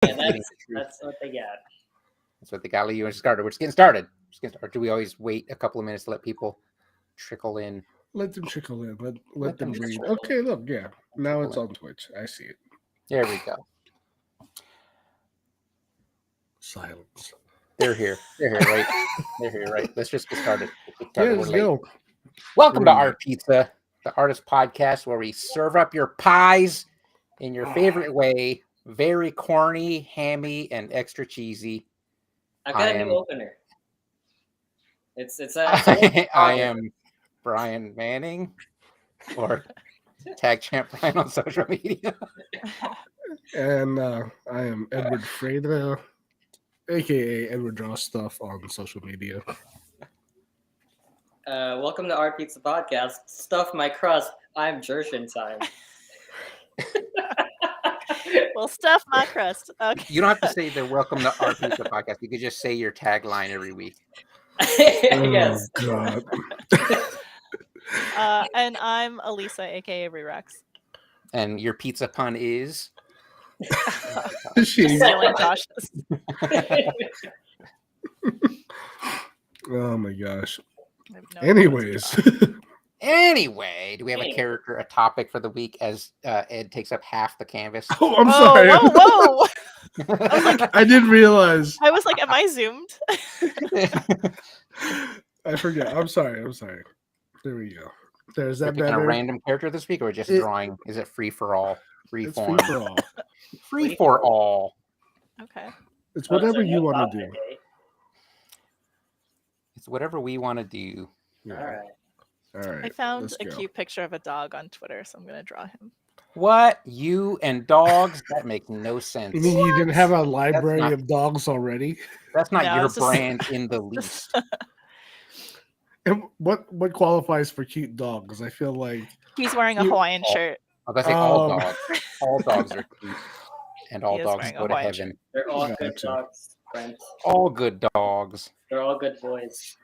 Yeah, that's what they got. That's what they got. You started. We're just getting started. Or do we always wait a couple of minutes to let people trickle in? Let them trickle in. Let them just breathe. trickle. Okay, look, yeah. Now Trickle it's in. on Twitch. I see it. There we go. Silence. They're here. They're here, right? They're here, right? Let's just get started. Yeah, We're let's late. go. Welcome to We're Art late. Pizza, the artist podcast where we serve up your pies in your favorite way. Very corny, hammy, and extra cheesy. I've got a new opener. I am Brian Manning, or Tag Champ Brian on social media. And I am Edward Freda, aka Edward Draws Stuff on social media. Welcome to Art Pizza Podcast. Stuff my crust. I'm Jershon time. Well, stuff my crust. Okay. You don't have to say the welcome to Art Pizza Podcast. You could just say your tagline every week. Yes. God. And I'm Elisa, aka Rerex. And your pizza pun is? Stealing Josh's. Oh my gosh. I have no idea Anyways. Anyway, do we have a character, a topic for the week as Ed takes up half the canvas? Oh, I'm sorry. Whoa! I didn't realize. I was like, am I zoomed? I forget. I'm sorry. There we go. There's that Picking a better. random character this week, or just drawing? Is it free for all? It's Free free for all. Free for all. Okay. It's whatever you want to do. It's whatever we want to do. Yeah. All right. I found let's a go. cute picture of a dog on Twitter, so I'm gonna draw him. What? You and dogs? That makes no sense. You mean you didn't have a library not- of dogs already? That's not No, your it's just- brand in the least. And what qualifies for cute dogs? I feel like He's wearing a Hawaiian shirt. I was gonna say all Um, dogs. All dogs are cute, and all He is dogs wearing a go to Hawaiian heaven. They're all good Gotcha. dogs, friends. All good dogs. They're all good boys.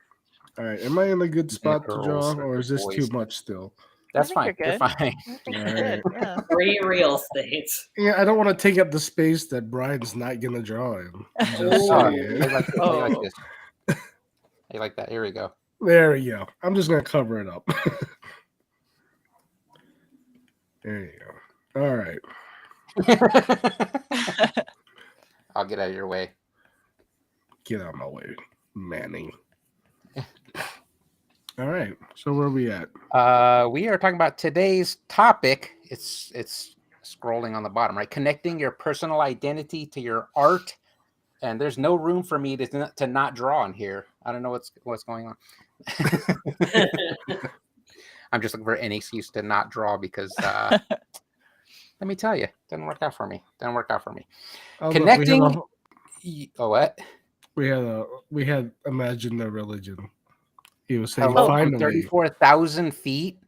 all right. Am I in a good spot to draw, girls or is this boys. too much still? That's think fine. you're You're good. fine. I think All you're good. Yeah. Free real estate. Yeah, I don't want to take up the space that Brian's not gonna draw in. Just Oh, Oh, saying. I like Oh. this. I like that. Here we go. There we go. I'm just gonna cover it up. There you go. All right. I'll get out of your way. Get out of my way, Manning. All right. So where are we at? We are talking about today's topic. It's scrolling on the bottom, right? Connecting your personal identity to your art. And there's no room for me to not draw in here. I don't know what's going on. I'm just looking for any excuse to not draw because let me tell you, it didn't work out for me. Oh, Connecting. Look, What? we had Imagine the Religion. He was saying Hello, from finally. 34,000 feet.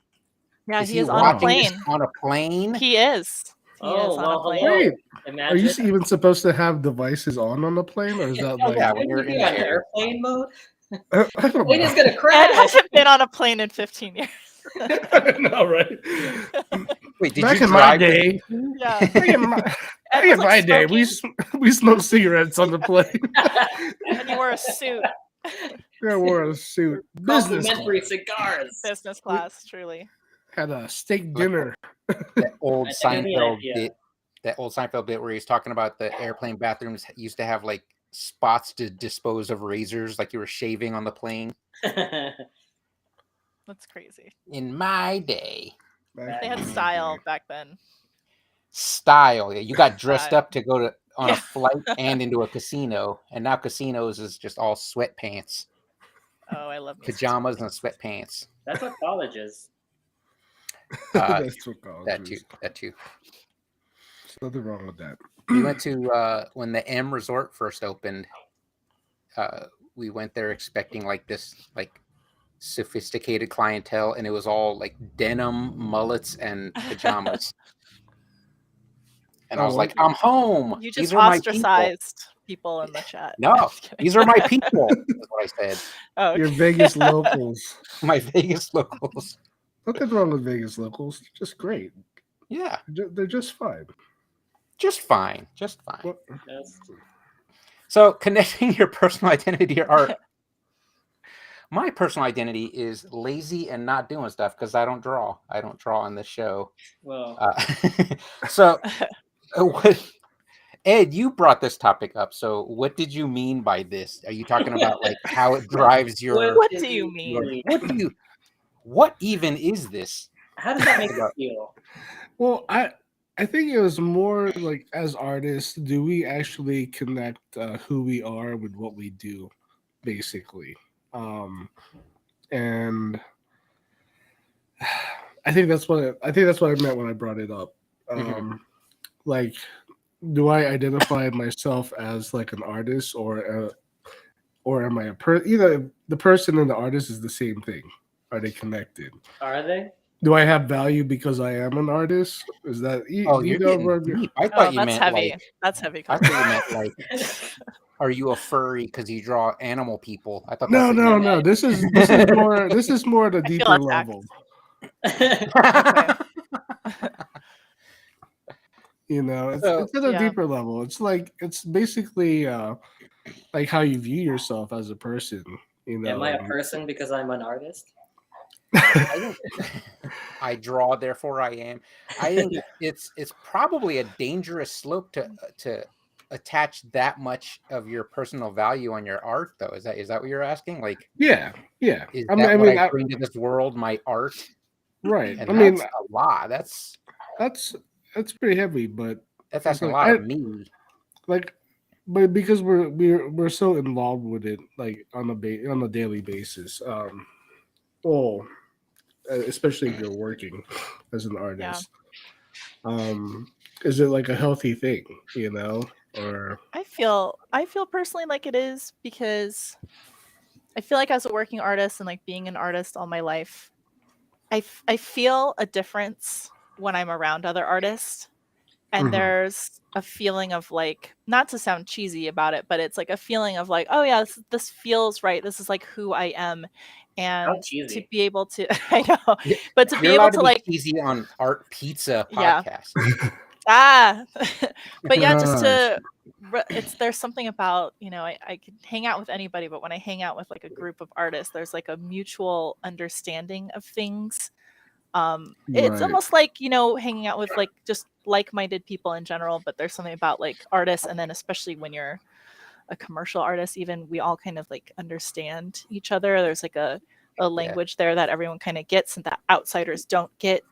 Yeah, Is he is on a watching this plane. on a plane? He is. He Oh, is on well, a plane. hello. Wait, Imagine. are you even supposed to have devices on the plane, or is that like? yeah, When when you're you in be on the air. airplane mode, I don't plane is know. gonna Ed crash. hasn't been on a plane in 15 years. I know, right? Wait, did Back you in my drive? day, Yeah. back in my, Ed back in was, my like, day, we smoking, smoked cigarettes on the plane. and he wore a suit. I wore a suit. Business Complimentary class. cigars. Business class, truly. Had a steak dinner. That old I think I Seinfeld idea. bit. That old Seinfeld bit where he's talking about the airplane bathrooms used to have like spots to dispose of razors, like you were shaving on the plane. That's crazy. In my day, Back They in had my style day. back then. style. Yeah, you got dressed Style. up to go on Yeah. a flight and into a casino, and now casinos is just all sweatpants, Oh, I love me some pajamas, and sweating. sweatpants. That's what college is. That's what college That is. too. That too. There's nothing wrong with that. We went to when the M Resort first opened. We went there expecting like this like sophisticated clientele, and it was all like denim mullets and pajamas. And I Oh, was like, okay. I'm home. You These just are my people. ostracized people in the chat. No, Just kidding. these are my people. That's what I said. Oh, Your okay. Vegas locals. My Vegas locals. Nothing wrong with Vegas locals. They're just great. Yeah. They're just fine. Just fine. Just fine. What? Yes. So connecting your personal identity to your art. My personal identity is lazy and not doing stuff because I don't draw. I don't draw on the show. Well, So, Ed, you brought this topic up. So, what did you mean by this? Are you talking about like how it drives your? What did do you you mean? really- What even is this? How does that make you feel? Well, I think it was more like as artists, do we actually connect who we are with what we do, basically? And I think that's what I meant when I brought it up. Mhm. Like, do I identify myself as like an artist, or am I a either the person and the artist is the same thing? Are they connected? Are they? Do I have value because I am an artist? Is that Oh, do you you're know getting where deep. I Oh, thought you that's meant heavy. like. That's heavy. I thought you meant like. Are you a furry because you draw animal people? I thought that's No, what no, you no. meant. This is more the I feel deeper attacked. level. Okay. You know, So- it's at a Yeah. deeper level. It's basically like how you view yourself as a person. You know, Am I a person because I'm an artist? I draw, therefore I am. I think it's probably a dangerous slope to attach that much of your personal value on your art, though. Is that what you're asking? Like, yeah. is I that mean, what I bring to this world, my art? right. And I mean, that's a lot. That's that's pretty heavy, but that's it's asking a like lot of me. like, but because we're so involved with it, like on a daily basis. Well, especially if you're working as an artist. Is it like a healthy thing, you know, or I feel personally like it is because I feel like as a working artist and like being an artist all my life, I feel a difference when I'm around other artists. And Mhm. there's a feeling of like, not to sound cheesy about it, but it's like a feeling of like, oh yeah, this feels right. This is like who I am. And to cheesy. be able to, I know, but to be You're able allowed to to be like, cheesy on Art Pizza yeah, podcast. but yeah, just Nice. to, there's something about, you know, I could hang out with anybody, but when I hang out with like a group of artists, there's like a mutual understanding of things. It's Right. almost like, you know, hanging out with like just like-minded people in general, but there's something about like artists, and then especially when you're a commercial artist, even we all kind of like understand each other. There's like a language there that everyone kind of gets and that outsiders don't get.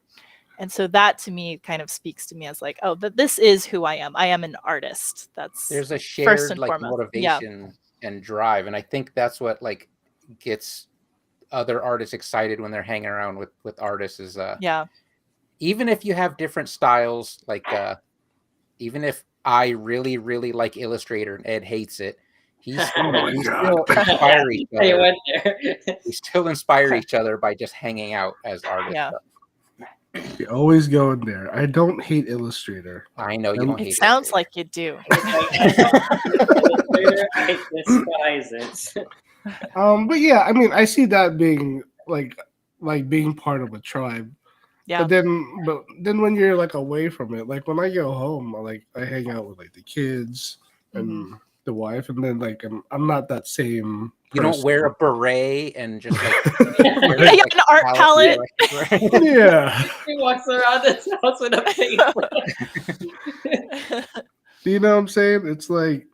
And so that to me kind of speaks to me as like, oh, this is who I am. I am an artist. That's There's a first shared and like foremost. Yeah. motivation and drive, and I think that's what like gets other artists excited when they're hanging around with artists is Yeah. even if you have different styles, like even if I really really like Illustrator and Ed hates it, he's Oh my we God. still inspire each Hey, you other. went there. We still inspire each other by just hanging out as artists. Yeah. You always go in there. I don't hate Illustrator. I know you don't It hate sounds Illustrator. like you do. Illustrator, I despise it. But yeah, I mean, I see that being like being part of a tribe. Yeah. But then when you're like away from it, like when I go home, I hang out with like the kids and the wife, and then like I'm not that same. You don't person. wear a beret and just like Yeah, you got an art palette. Yeah. He walks around his house with a paintbrush. Do you know what I'm saying? It's like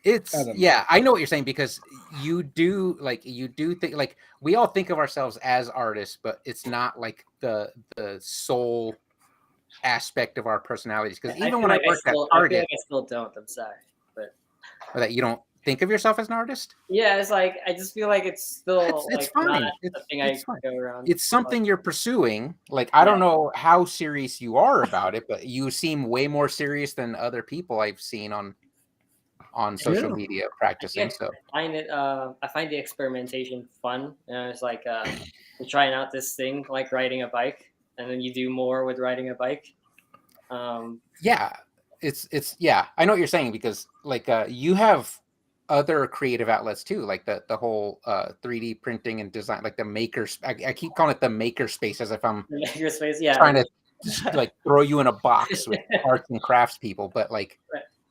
It's I don't know. yeah, I know what you're saying because you do think like we all think of ourselves as artists, but it's not like the sole aspect of our personalities. Because even when I worked at I feel Target, like I still don't. I'm sorry, but or that you don't think of yourself as an artist. yeah, it's like I just feel like it's still It's like fine. not It's the thing it's I fine. go around. It's something you're pursuing. Like I don't know how serious you are about it, but you seem way more serious than other people I've seen on social media practicing. So I find the experimentation fun. You know, it's like you're trying out this thing like riding a bike, and then you do more with riding a bike. yeah, it's yeah. I know what you're saying because like you have other creative outlets too, like the whole 3D printing and design, like the maker. I keep calling it the maker space as if I'm Your space, yeah. trying to just like throw you in a box with arts and crafts people, but like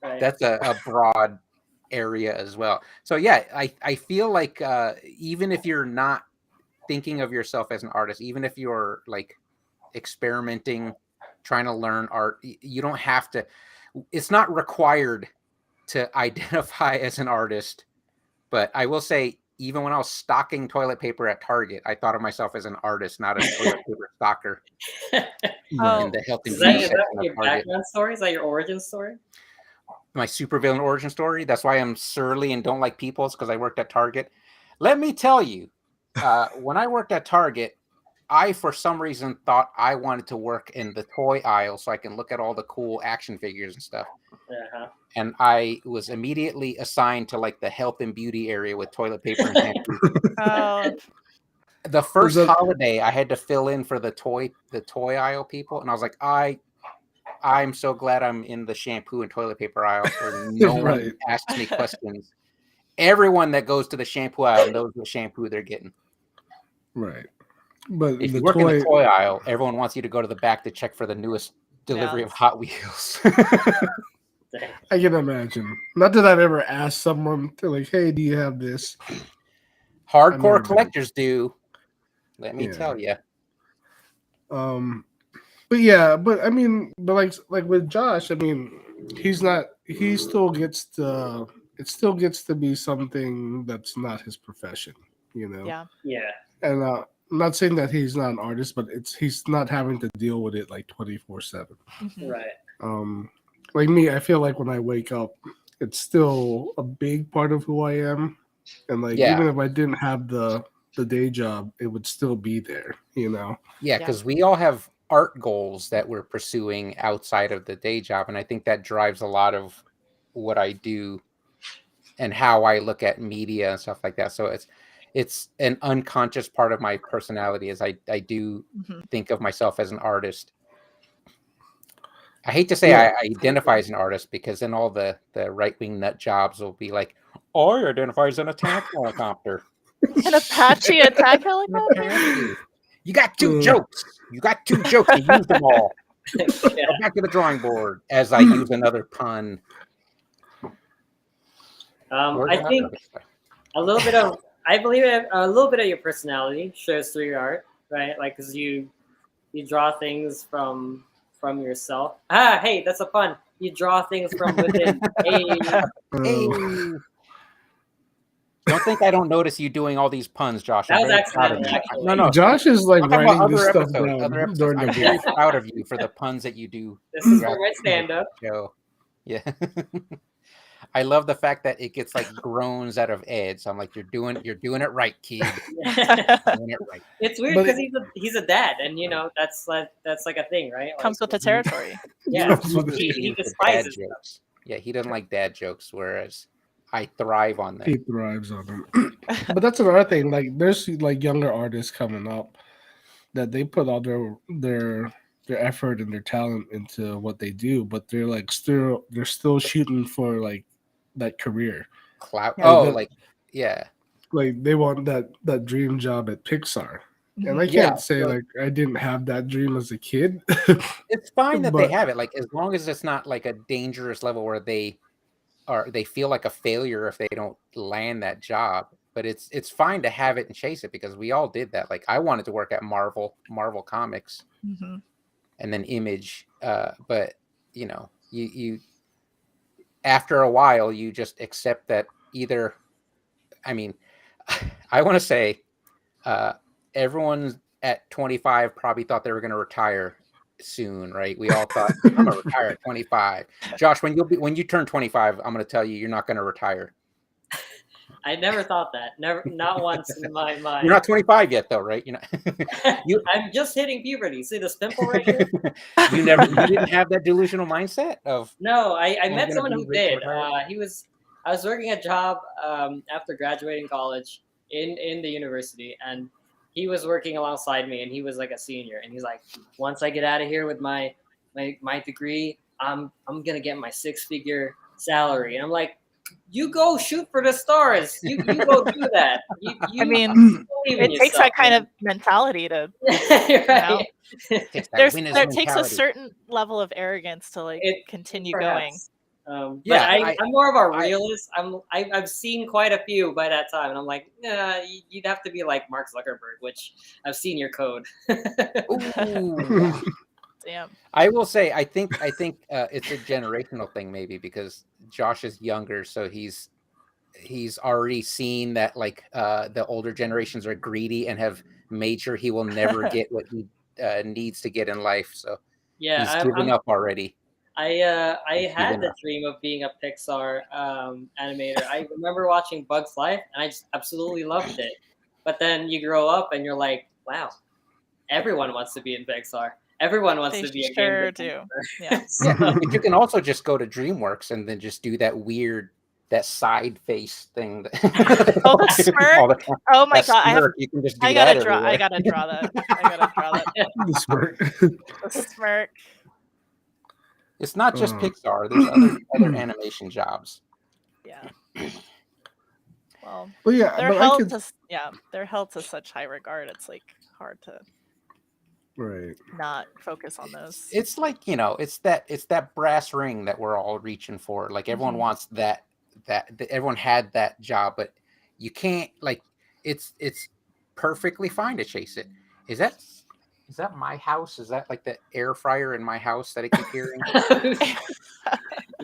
Right. that's a broad area as well. So yeah, I feel like even if you're not thinking of yourself as an artist, even if you're like experimenting, trying to learn art, you don't have to. It's not required to identify as an artist. But I will say, even when I was stocking toilet paper at Target, I thought of myself as an artist, not a toilet paper stocker Oh, in the health and Is beauty that section of your Target. background story? Is that your origin story? My supervillain origin story. That's why I'm surly and don't like people. It's because I worked at Target. Let me tell you, when I worked at Target, I, for some reason, thought I wanted to work in the toy aisle so I can look at all the cool action figures and stuff. Uh-huh. And I was immediately assigned to like the health and beauty area with toilet paper and shampoo. oh, The first that- holiday I had to fill in for the toy aisle people, and I was like, I'm so glad I'm in the shampoo and toilet paper aisle where no Right. one asks me questions. Everyone that goes to the shampoo aisle knows what shampoo they're getting. Right. But If the you work in toy, the toy aisle, everyone wants you to go to the back to check for the newest delivery Yeah. of Hot Wheels. Dang. I can imagine. Not that I've ever asked someone to like, "Hey, do you have this?" I've never Hardcore been- collectors do. Let me Yeah. tell you. But yeah, but I mean, but like with Josh, I mean, he's not. He still gets to. It still gets to be something that's not his profession, you know. yeah. Yeah. And I'm not saying that he's not an artist, but he's not having to deal with it like 24/7. Mhm. Right. Like me, I feel like when I wake up, it's still a big part of who I am, and like Yeah. even if I didn't have the day job, it would still be there, you know. Yeah, Yeah. because we all have art goals that we're pursuing outside of the day job. And I think that drives a lot of what I do and how I look at media and stuff like that. So it's an unconscious part of my personality is I do Mhm. think of myself as an artist. I hate to say Yeah. I identify as an artist because then all the right-wing nut jobs will be like, oh, I identify as an attack helicopter. An Apache attack helicopter? Apache. You got two Uh. jokes. You got two jokes. You used them all. Yeah. Go back to the drawing board as I use another pun. I think a little bit of I believe a little bit of your personality shows through your art, right? Like, cause you draw things from yourself. Ah, hey, that's a pun. You draw things from within. Hey, Hey. Don't think I don't notice you doing all these puns, Josh. That I'm was very proud of accidental, you. actually. No. Josh is like I'm talking about writing this other stuff episodes. down Other episodes. during I'm the very week. proud of you for the puns that you do. This is throughout for my stand-up. the show. Yeah. I love the fact that it gets like groans out of Ed. So I'm like, you're doing it right, kid. Doing it right. It's weird But because he's a dad, and you know that's like a thing, right? Like, Comes with the territory. yeah, Comes with he For dad despises them. jokes. Yeah, he doesn't like dad jokes, whereas I thrive on them. He thrives on them. But that's another thing. Like there's like younger artists coming up that they put all their effort and their talent into what they do, but they're still shooting for like that career. Clout. Yeah. Oh, that- like yeah. Like they want that dream job at Pixar. And I Mhm. can't Yeah, say so- like I didn't have that dream as a kid. It's fine that they But- have it, like as long as it's not like a dangerous level where they feel like a failure if they don't land that job. But it's fine to have it and chase it because we all did that. Like I wanted to work at Marvel Comics Mhm. and then Image, but you know, you after a while you just accept that either. I mean, I want to say everyone at 25 probably thought they were going to retire soon, right? We all thought I'm going to retire at 25. Josh, when you turn 25, I'm going to tell you you're not going to retire. I never thought that. Never, not once in my mind. You're not 25 yet, though, right? You're not. I'm just hitting puberty. See this pimple right here? You didn't have that delusional mindset of No, I I'm met gonna someone be who rich did. or I was working a job after graduating college in the university, and he was working alongside me, and he was like a senior, and he's like, once I get out of here with my degree, I'm gonna get my 6-figure salary, and I'm like, you go shoot for the stars. You go do that. You I mean, believe in it takes yourself, that kind man. of mentality to. Right. Takes that winner's There takes a mentality. certain level of arrogance to like It- continue going. Perhaps. But Yeah, I'm more of a realist. I've seen quite a few by that time, and I'm like, nah, you'd have to be like Mark Zuckerberg, which I've seen your code. Ooh. Damn. I will say, I think it's a generational thing, maybe because Josh is younger, so he's already seen that like the older generations are greedy and have made sure he will never get what he needs to get in life. So Yeah, he's given up already. I had given the up. dream of being a Pixar animator. I remember watching Bugs Life, and I just absolutely loved it. But then you grow up, and you're like, wow, everyone wants to be in Pixar. Everyone wants They to be a sure game do. developer. Yeah. But you can also just go to DreamWorks and then just do that weird side face thing. Oh, the smirk. All the time. Oh my That god, smirk, you can just do I that gotta draw. everywhere. I gotta draw that. The smirk. The smirk. It's not just Oh. Pixar. There's other animation jobs. Yeah. Well, But yeah, they're but I held could. to they're held to such high regard. It's like hard to Right. not focus on those. It's like, it's that brass ring that we're all reaching for. Like everyone Mhm. wants that everyone had that job, but you can't, like, it's perfectly fine to chase it. Is that my house? Is that like the air fryer in my house that I keep hearing?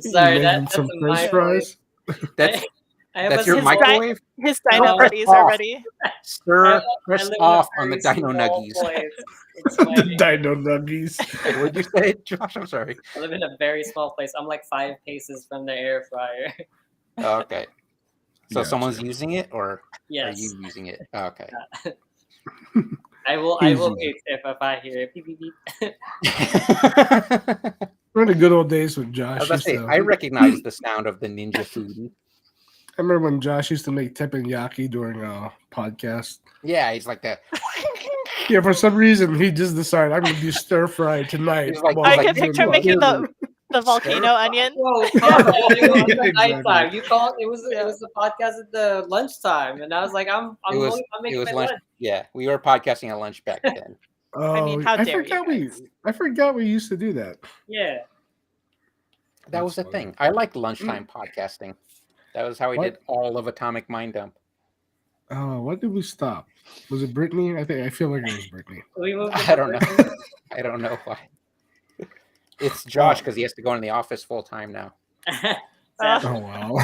Sorry, Making that's some a French fries. That's I have that's a your His small- microwave? His dino press buddies off. are ready. Stir, I press live in a off on the very dino small nuggies. place. It's my- The dino nuggies. Wait, what'd you say, Josh? I'm sorry. I live in a very small place. I'm like 5 paces from the air fryer. Oh, okay. So Gotcha. someone's using it, or are Yes, you using it? Oh, okay. I will He's mute if I hear it. Beep, beep, beep. We're in the good old days when Josh I was about used to say, to. I recognize the sound of the ninja food. I remember when Josh used to make teppanyaki during a podcast. Yeah, he's like that. Yeah, for some reason he just decided I'm gonna do stir fry tonight. He's like- while I like, can doing picture the- making the volcano onion. Whoa, calm down. It was Yeah, the exactly. nighttime. You called it was Yeah. the podcast at the lunchtime, and I was like, I'm making my lunch. Yeah, we were podcasting at lunch back then. Oh, I mean, how dare you forgot guys. I forgot we used to do that. Yeah. That was the That's funny. thing. I like lunchtime podcasting. That was how we What? did all of Atomic Mind Dump. Oh, what did we stop? Was it Brittany? I feel like it was Brittany. We moved I don't know. I don't know why. It's Josh because he has to go in the office full time now. Oh wow.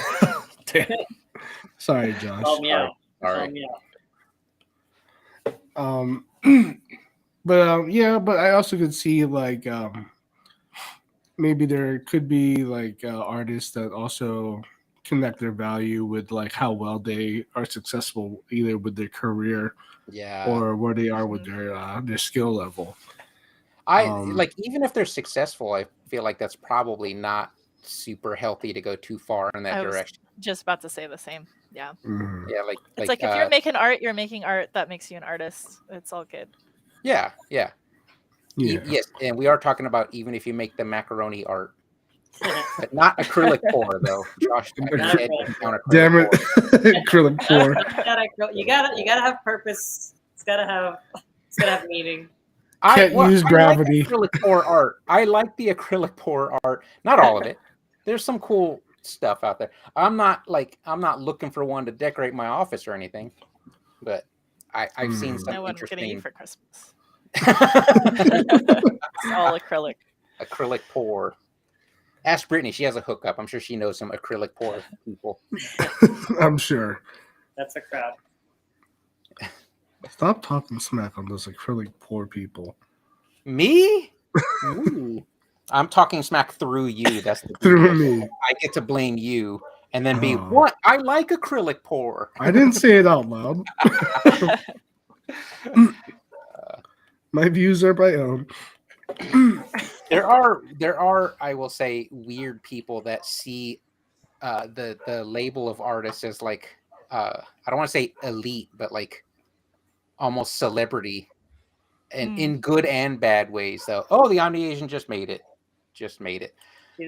Damn. Sorry, Josh. Call me out. All Call right. me out. But I also could see like maybe there could be like artists that also connect their value with like how well they are successful either with their career Yeah. or where they are with their skill level. I Um, like, even if they're successful, I feel like that's probably not super healthy to go too far in that I was direction. just about to say the same. Yeah. mhm. Yeah, like It's like if you're making art, you're making art that makes you an artist. It's all good. yeah. Yeah. Yes, and we are talking about even if you make the macaroni art, but not acrylic pour though. Josh, I Not had acrylic. down acrylic Damn it. pour. Acrylic pour. You gotta have purpose. It's gotta have meaning. Can't use gravity. Like acrylic pour art. I like the acrylic pour art. Not all of it. There's some cool stuff out there. I'm not looking for one to decorate my office or anything, but I've seen some No one getting you interesting for Christmas. It's all acrylic. acrylic pour. Ask Brittany. She has a hookup. I'm sure she knows some acrylic pour people. I'm sure. That's a crowd. Stop talking smack on those acrylic poor people. Me? Ooh. I'm talking smack through you. That's the Through deal. me. I get to blame you and then be Oh. what? I like acrylic pour. I didn't say it out loud. My views are my own. There are, I will say, weird people that see the label of artist as like I don't want to say elite, but like almost celebrity, and in good and bad ways. Though, oh, the Omni Asian just made it. She's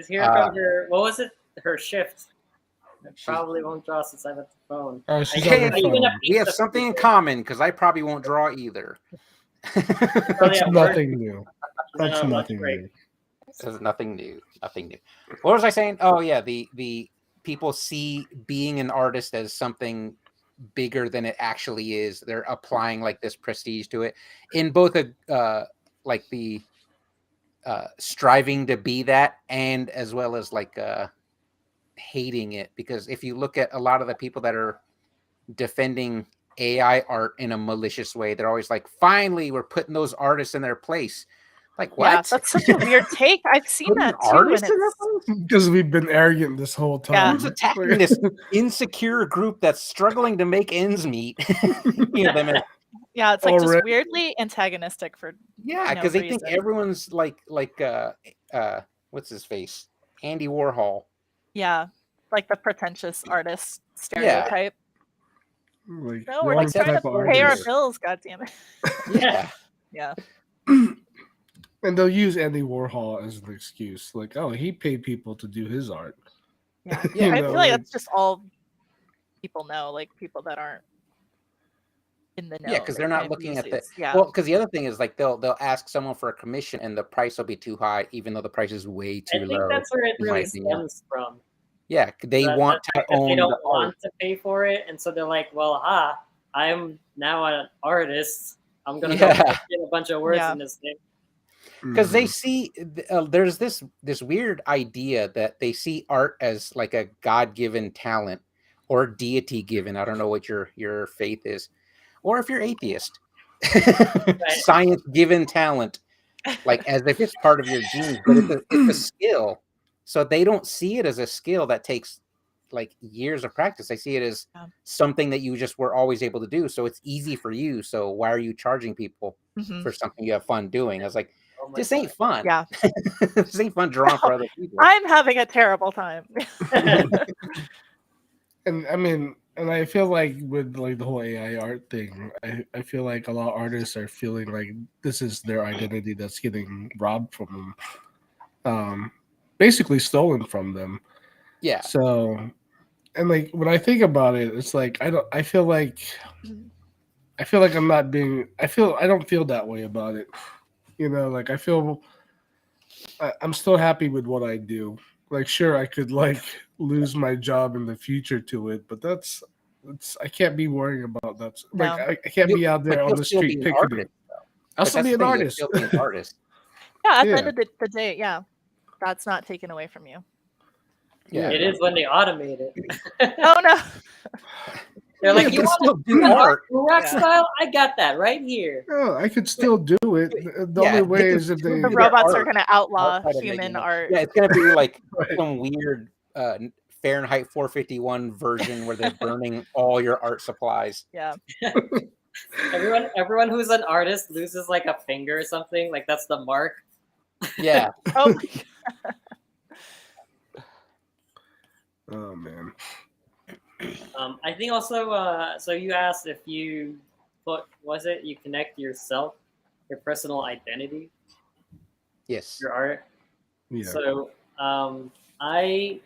here from her. What was it? Her shift. I probably won't draw since I have a phone. Oh, she's I on can't the even phone. a We have piece of something in paper. common because I probably won't draw either. Probably That's at work. nothing new. She's on That's a lunch nothing break. new. There's nothing new. Nothing new. What was I saying? Oh yeah, the people see being an artist as something bigger than it actually is. They're applying like this prestige to it in both a like the striving to be that, and as well as like hating it. Because if you look at a lot of the people that are defending AI art in a malicious way, they're always like, finally we're putting those artists in their place. Like, what? Yeah, that's such a weird take. I've seen Putting that too, artists and in their it's place? Because we've been arrogant this whole Yeah. time. Who's attacking this insecure group that's struggling to make ends meet? You know, them as, yeah, it's like just Already. weirdly antagonistic for yeah, no because they think reason. everyone's like what's his face? Andy Warhol. Yeah, like the pretentious artist Yeah. stereotype. Like, No, we're we're all just trying to type of pay our artists. bills. God damn it. Yeah. Yeah. And they'll use Andy Warhol as an excuse. Like, oh, he paid people to do his art. Yeah. Yeah, I know, feel like like- that's just all people know, like people that aren't in the know. Yeah, because they they're not kind of looking use at the these- yeah. well. Because the other thing is like they'll ask someone for a commission and the price will be too high, even though the price is way I too think low. that's where it in my really opinion. stems from. Yeah, they That- want the to fact that own they don't the want art. to pay for it, and so they're like, "Well, I'm now an artist. I'm gonna Yeah. go put in a bunch of words Yeah. in this thing." Because they Mhm. see there's this weird idea that they see art as like a God-given talent or deity given. I don't know what your faith is, or if you're atheist, science given talent, like as if it's part of your genes, but it's a skill. So they don't see it as a skill that takes like years of practice. I see it as Yeah. something that you just were always able to do. So it's easy for you. So why are you charging people Mhm. for something you have fun doing? I was like, Oh my this ain't fun. Yeah. This ain't fun drawing for other people. I'm having a terrible time. And I mean, and I feel like with like the whole AI art thing, I feel like a lot of artists are feeling like this is their identity that's getting robbed from them, basically stolen from them. Yeah. So, and like when I think about it, it's like I feel like I'm not being. I don't feel that way about it. You know, like I'm still happy with what I do. Like, sure, I could like lose my job in the future to it, but I can't be worrying about that. Like, No. I can't be out But there on you'll the still be street an picketing. artist, I'll But still that's be the an thing, you'll artist. still be an artist. Yeah, at Yeah. the end of the day, yeah. That's not taken away from you. Yeah. It is when they automate it. Oh no. They're like, You "You can want still to do do art art. rock Yeah. style? I got that right here." Oh, I could still do it. The Yeah, only way they can is if still they. The do their robots are art going to outlaw outside of human making it. art. Yeah, it's gonna be like Right. some weird Fahrenheit 451 version where they're burning all your art supplies. Yeah. Everyone who's an artist loses like a finger or something. Like that's the mark. Yeah. Oh, Oh man. I think also. So you asked if you you connect yourself, your personal identity, Yes. your art. Yeah. So I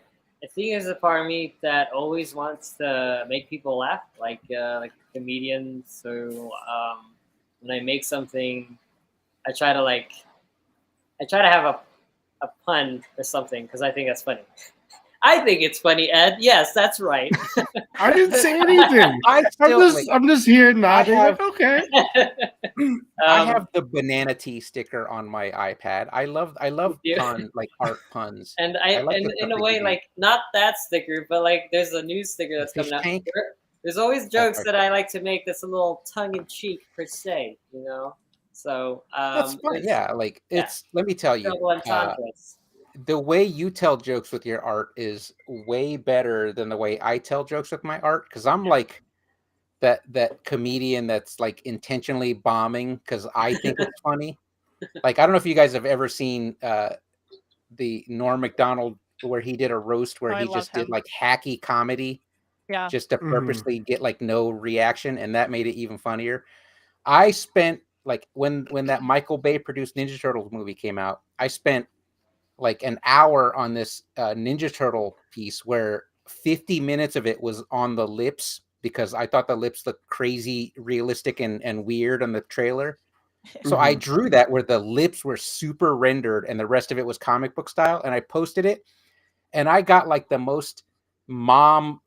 think there's a part of me that always wants to make people laugh, like a comedian. So when I make something, I try to have a pun or something because I think that's funny. I think it's funny, Ed. Yes, that's right. I didn't say anything. I'm just here nodding. have- Like, okay. I have the banana tea sticker on my iPad. I love You do? like art puns. And I like and the stuff in a that way, you do. like not that sticker, but like there's a new sticker that's Fish coming out. tank? There's always jokes okay. that I like to make that's a little tongue in cheek per se, you know. So That's fun. there's Yeah, like it's. Let me tell you, double entendres. the way you tell jokes with your art is way better than the way I tell jokes with my art. Because I'm like that comedian that's like intentionally bombing because I think it's funny. Like I don't know if you guys have ever seen the Norm Macdonald where he did a roast where Oh, I he love just did him. like hacky comedy yeah. just to Mhm. purposely get like no reaction, and that made it even funnier. I spent like when that Michael Bay produced Ninja Turtles movie came out, I spent like an hour on this Ninja Turtle piece where 50 minutes of it was on the lips because I thought the lips looked crazy realistic and weird on the trailer. So I drew that where the lips were super rendered and the rest of it was comic book style, and I posted it, and I got like the most mom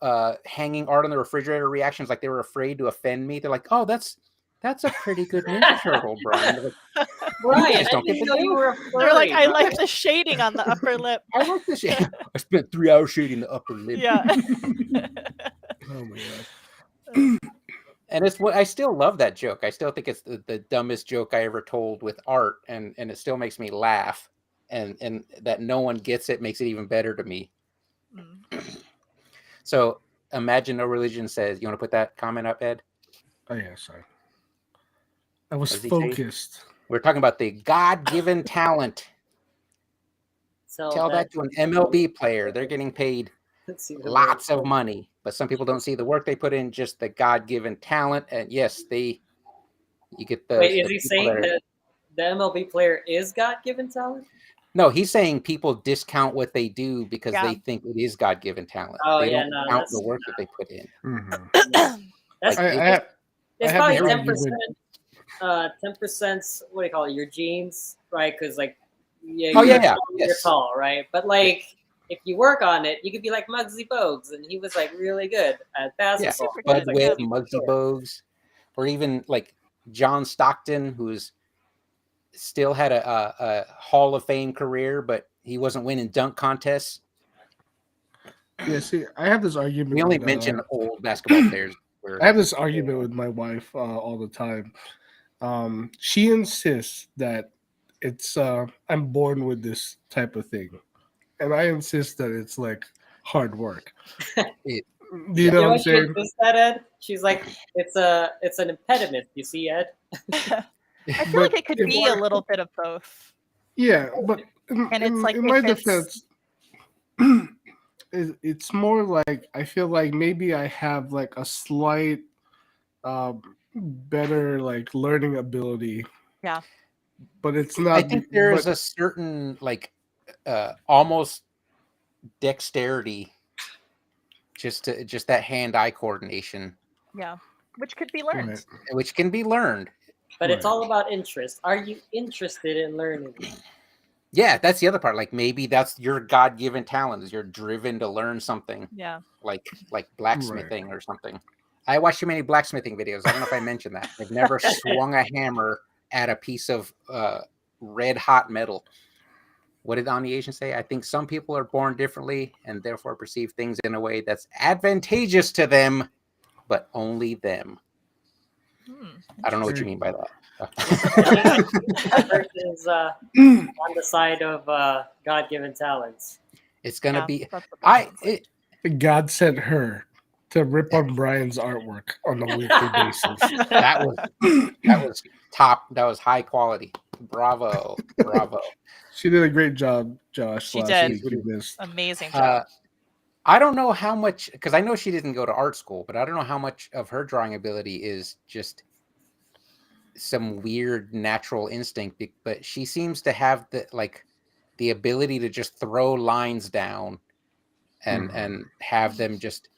hanging art on the refrigerator reactions, like they were afraid to offend me. They're like, "Oh, that's a pretty good Ninja Turtle, Brian." Like, Brian, guys I don't get didn't the know you joke. were a They're like, furry. I like the shading on the upper lip. I like this. I spent 3 hours shading the upper lip. Yeah. Oh my god. And it's what I still love that joke. I still think it's the dumbest joke I ever told with art, and it still makes me laugh. And that no one gets it makes it even better to me. Mm. So Imagine No Religion says, you want to put that comment up, Ed? Oh yeah, sorry. I was What does he say? focused. We're talking about the God-given talent. So Tell that to an MLB player. They're getting paid let's see the lots word. of money, but some people don't see the work they put in, just the God-given talent. And yes, you get the Wait, is the he people saying that are, that the MLB player is God-given talent? no, he's saying people discount what they do because Yeah. they think it is God-given talent. Oh, They yeah, don't no, count that's the work that they put in. That's Like, I it's have probably this 10%. argument. 10%. What do you call it? Your genes, right? Because like, yeah, Oh, you're, yeah, you're yes. tall, right? But like, if you work on it, you could be like Muggsy Bogues, and he was like really good at basketball. super Bud good, He's, like, Witt, Muggsy Bogues, or even like John Stockton, who's still had a Hall of Fame career, but he wasn't winning dunk contests. Yeah, see, I have this argument. We only with, mention old basketball players. I have this argument with my wife all the time. She insists that it's I'm born with this type of thing, and I insist that it's like hard work. It- Do you know what I'm what she saying? insists that, Ed? She's like, it's an impediment. You see, Ed? I feel like it could be a little bit of both. Yeah, but And it's like, in my if it's- defense, it's more like I feel like maybe I have like a slight better like learning ability. Yeah. But it's not. I think there is but- a certain like almost dexterity, just that hand-eye coordination, Yeah. Which could be learned. Right. which can be learned. But it's Right. all about interest. Are you interested in learning? Yeah, that's the other part. Like maybe that's your God-given talent, is you're driven to learn something, Yeah. like blacksmithing or something. I watch too many blacksmithing videos. I don't know if I mentioned that. I've never swung a hammer at a piece of red hot metal. What did On the Asian say? I think some people are born differently and therefore perceive things in a way that's advantageous to them, but only them. I don't know what you mean by that. That person is on the side of God-given talents. It's gonna Yeah, be that's what that sounds like. God sent her to rip on Brian's artwork on a weekly basis. that was top. That was high quality. Bravo. She did a great job, Josh. She last did. week you missed. Amazing job. I don't know how much, because I know she didn't go to art school, but I don't know how much of her drawing ability is just some weird natural instinct. But she seems to have the ability to just throw lines down and have them just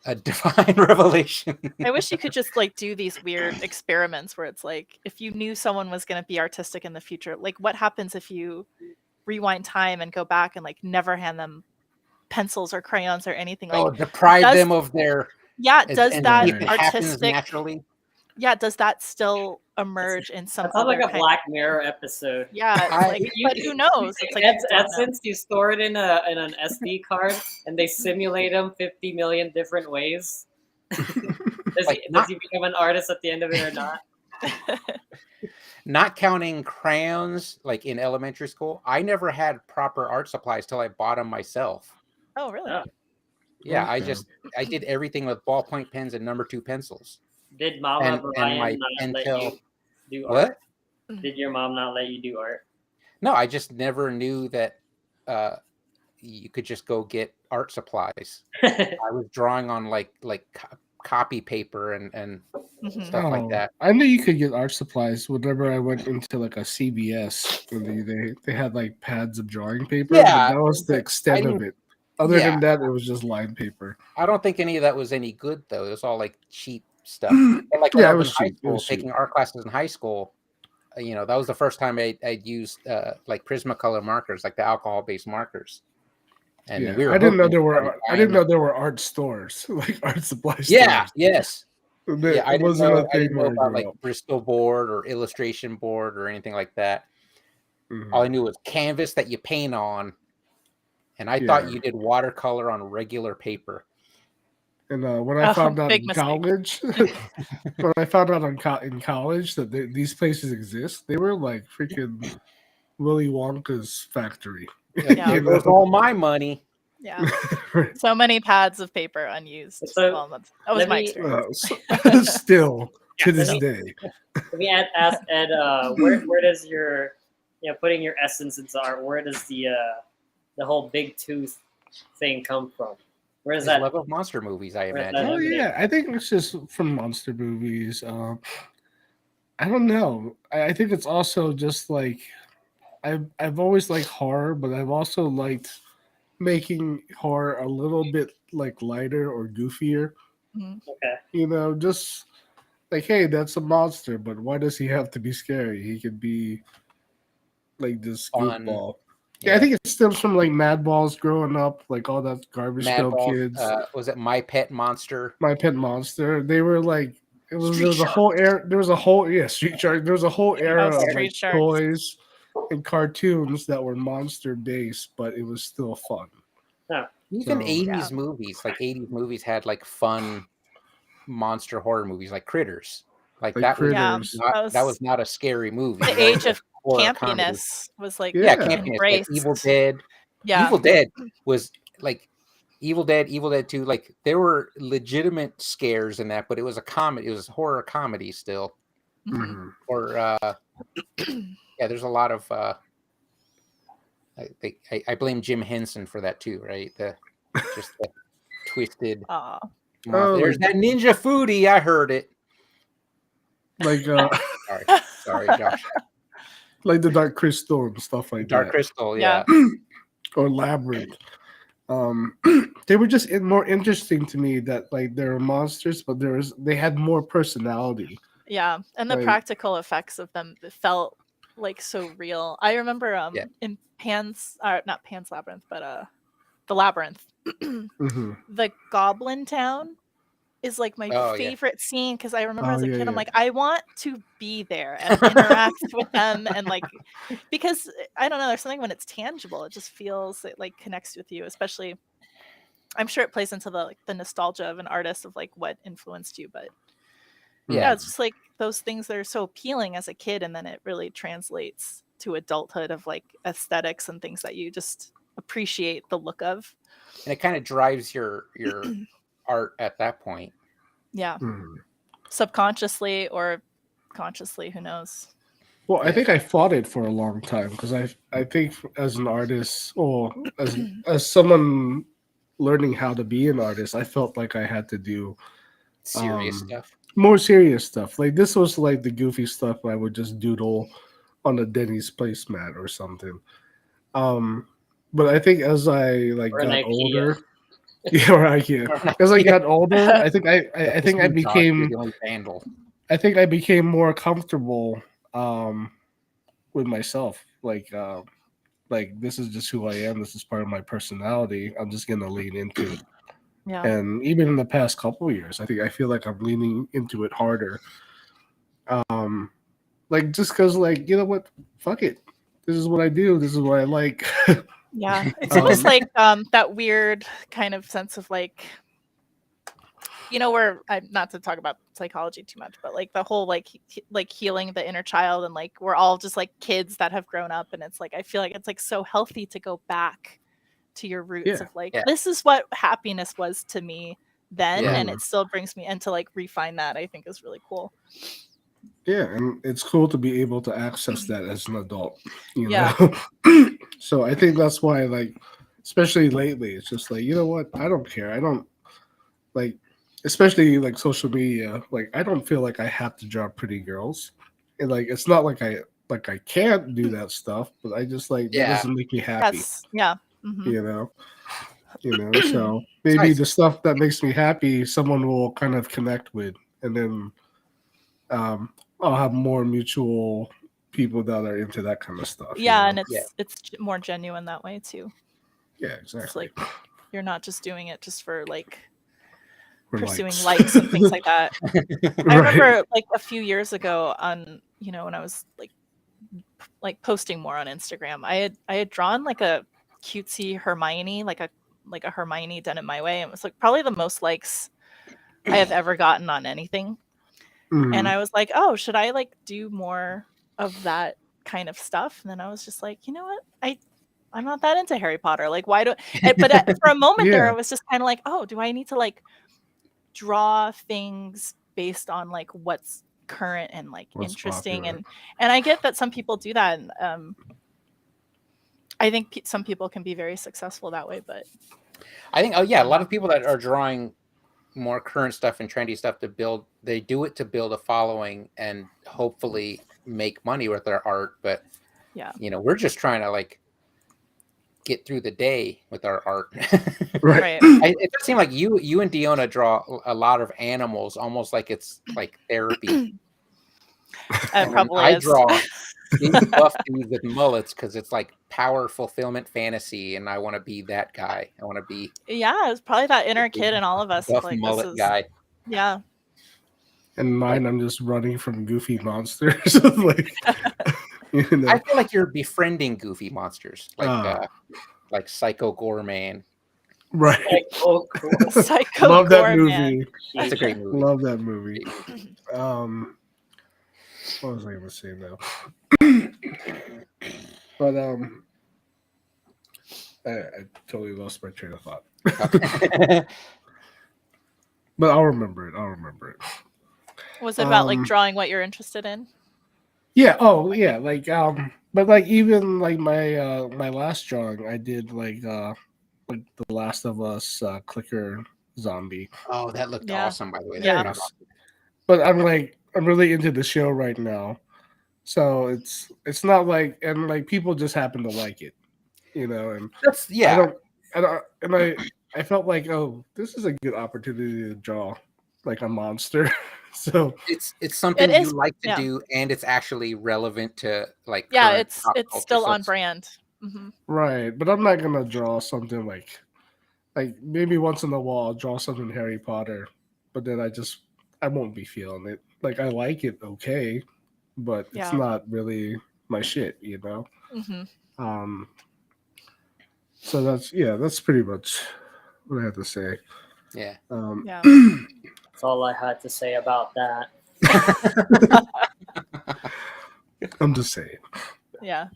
a divine revelation. I wish you could just like do these weird experiments where it's like, if you knew someone was going to be artistic in the future, like what happens if you rewind time and go back and like never hand them pencils or crayons or anything? Like, deprive them of their does and that see if it happens artistic naturally? Yeah, does that still emerge in some That sounds other like a kind Black Mirror episode. Yeah, it's like, but who knows? It's like, you don't know. Since you store it in an SD card and they simulate them 50 million different ways, does he become an artist at the end of it or not? Not counting crayons, like in elementary school, I never had proper art supplies till I bought them myself. Oh, really? Yeah, Okay. I did everything with ballpoint pens and number 2 pencils. Did Mama Brian not let you do art? What? Did your mom not let you do art? No, I just never knew that you could just go get art supplies. I was drawing on like copy paper and stuff like that. I knew you could get art supplies whenever I went into like a CVS. They had like pads of drawing paper. Yeah, but that was the extent of it. Other Yeah. than that, it was just lined paper. I don't think any of that was any good though. It was all like cheap stuff. And like when Yeah, I it was was in high cheap. It school, was cheap. taking art classes in high school, that was the first time I'd used like Prismacolor markers, like the alcohol-based markers. And Yeah, we were I didn't hooked know and there started were. I buying didn't know them. there were art stores, like art supply Yeah, stores. yes. Yeah, I It didn't wasn't a know thing where I about grew like up. Bristol board or illustration board or anything like that. Mhm. All I knew was canvas that you paint on, and I Yeah. thought you did watercolor on regular paper. And when I found out big in mistake. college, when I found out in college that these places exist, they were like freaking Willy Wonka's factory. Like, Yeah. here goes all my money. Yeah. So many pads of paper unused. So, Well, that was let my me- experience. Still to this let me- day. Let me ask Ed, where does your, putting your essence into art, where does the whole big tooth thing come from? Where does His that? love of monster movies, I Where's that imagine. Oh Okay. yeah, I think it's just from monster movies. I don't know. I think it's also just like I've always liked horror, but I've also liked making horror a little bit like lighter or goofier. Mhm. Okay. Just like, hey, that's a monster, but why does he have to be scary? He could be like this Fun. goofball. Yeah, I think it stems from like Mad Balls growing up, like all that Garbage Mad Pail Balls. Kids, Was it My Pet Monster? My Pet Monster. They were like there was Street a whole era. There was a whole Street Shark. There was a whole era of Street like Sharks. toys and cartoons that were monster based, but it was still fun. Even So- 80s movies, like 80s movies had like fun monster horror movies, like Critters. Like Like that was Yeah, Critters. that was not a scary movie. the That age was a of horror comedy. campiness was like Yeah. Yeah, campiness, like embraced. Evil Dead. Yeah. Evil Dead was like Evil Dead 2. Like there were legitimate scares in that, but it was a comedy. It was horror comedy still. Mhm. Mhm. Or yeah, there's a lot of I blame Jim Henson for that too, right? The twisted. Aw. Oh, There's that ninja foodie. I heard it. Like Sorry, Josh. like the Dark Crystal and stuff like Dark that. Crystal, Yeah. yeah. Or Labyrinth. They were just more interesting to me that like they were monsters, but they had more personality. Yeah, and the Like- practical effects of them felt like so real. I remember Yeah. in not Pan's Labyrinth, but the Labyrinth. Mhm. The Goblin Town is like my Oh, yeah. favorite scene because I remember Oh, as a yeah, kid, I'm yeah. like, I want to be there and interact with them and like because I don't know, there's something when it's tangible, it just feels it like connects with you, especially I'm sure it plays into the nostalgia of an artist of like what influenced you, but yeah, it's just like those things that are so appealing as a kid, and then it really translates to adulthood of like aesthetics and things that you just appreciate the look of. And it kind of drives your art at that point. Yeah, Mhm. subconsciously or consciously, who knows? Well, I think I fought it for a long time because I think as an artist or as someone learning how to be an artist, I felt like I had to do Serious stuff. more serious stuff. Like this was like the goofy stuff I would just doodle on a Denny's placemat or something. But I think as I like Or an got IKEA. older, yeah, or IKEA. As I got older, I think I think I Snoop Dogg, became you're the only vandal. I think I became more comfortable with myself. Like this is just who I am. This is part of my personality. I'm just gonna lean into it. Yeah, And even in the past couple of years, I feel like I'm leaning into it harder. Like just because, like, you know what? Fuck it. This is what I do. This is what I like. yeah. It's almost like that weird kind of sense of like, where I'm not to talk about psychology too much, but like the whole like healing the inner child, and like we're all just like kids that have grown up, and it's like I feel like it's like so healthy to go back to your roots Yeah. of like Yeah. this is what happiness was to me then, Yeah. and it still brings me, and to like refine that I think is really cool. Yeah, and it's cool to be able to access that as an adult. Yeah. Know? So I think that's why, like, especially lately, it's just like, you know what? I don't care. I don't like, especially like social media. Like, I don't feel like I have to draw pretty girls, and like, it's not like I can't do that stuff, but I just like that Yeah. doesn't make me happy. That's yeah. Mhm. You know, you know. So maybe Nice. the stuff that makes me happy, someone will kind of connect with, and then I'll have more mutual people that are into that kind of stuff. you Yeah, know? and Yeah. it's more genuine that way too. Yeah, It's exactly. like you're not just doing it just for like For pursuing likes. likes and things like that. I Right. remember like a few years ago on, when I was like posting more on Instagram, I had drawn like a cutesy Hermione, like a Hermione done it my way. And it was like probably the most likes I have ever gotten on anything. And Mhm. I was like, oh, should I like do more of that kind of stuff? And then I was just like, you know what? I'm not that into Harry Potter. Like, why do? But for a moment there, Yeah. I was just kind of like, oh, do I need to like draw things based on like what's current and like What's interesting? popular. And I get that some people do that, and I think some people can be very successful that way. But I think, a lot of people that are drawing more current stuff and trendy stuff they do it to build a following and hopefully make money with their art. But yeah, we're just trying to like get through the day with our art. Right. It does seem like you and Diona draw a lot of animals, almost like it's like therapy. it probably I is. draw big buff dudes with mullets because it's like power fulfillment fantasy, and I want to be that guy. I want to be Yeah, it's probably that inner big kid in all of us. Of buff like, this mullet is guy. yeah. And mine, I'm just running from goofy monsters. Like, you know. I feel like you're befriending goofy monsters, Ah. like Psycho Gore Man. Right. Like, oh, cool. Psycho Love that Gore Man. movie. That's a great movie. Love that movie. What was I gonna say now? But I totally lost my train of thought. Okay. But I'll remember it. Was it about like drawing what you're interested in? Yeah. Oh, yeah. Like but like even like my my last drawing, I did like the Last of Us clicker zombie. Oh, that looked Yeah. awesome, by the way. Yeah. Thanks. But I'm really into the show right now, so it's not like, and like people just happen to like it, and That's I felt like, oh, this is a good opportunity to draw like a monster. So it's something It you is, like to yeah. do, and it's actually relevant to like Yeah, current it's pop culture, still so on it's- brand. Hmm. right, but I'm not gonna draw something like maybe once in a while I'll draw something Harry Potter, but then I won't be feeling it. Like I like it, okay, but it's Yeah. not really my shit, Hmm. So that's pretty much what I have to say. Yeah. Yeah. That's all I had to say about that. I'm just saying. Yeah.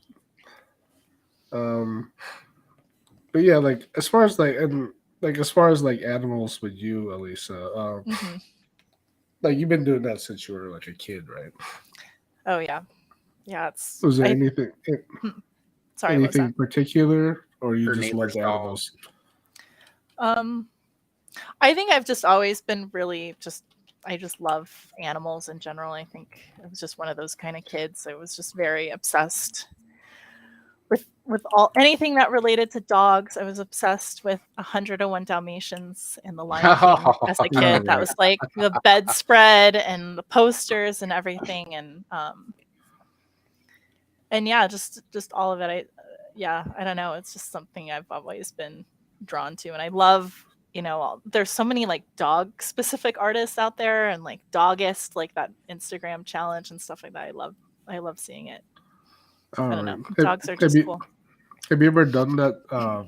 But yeah, like as far as like animals with you, Elisa, Hmm. like you've been doing that since you were like a kid, right? Oh yeah. Yeah. It's. Was there I- anything sorry. What was anything particular, or you Her just neighbor's love animals? that? I think I've just always been really I just love animals in general. I think I was just one of those kind of kids. I was just very obsessed with anything that related to dogs. I was obsessed with 101 Dalmatians and The Lion King as a kid. That was like the bedspread and the posters and everything, and yeah, just all of it. I don't know. It's just something I've always been drawn to, and I love. There's so many like dog specific artists out there, and like Doggist, like that Instagram challenge and stuff like that. I love seeing it. I don't know. Dogs are just cool. Have you ever done that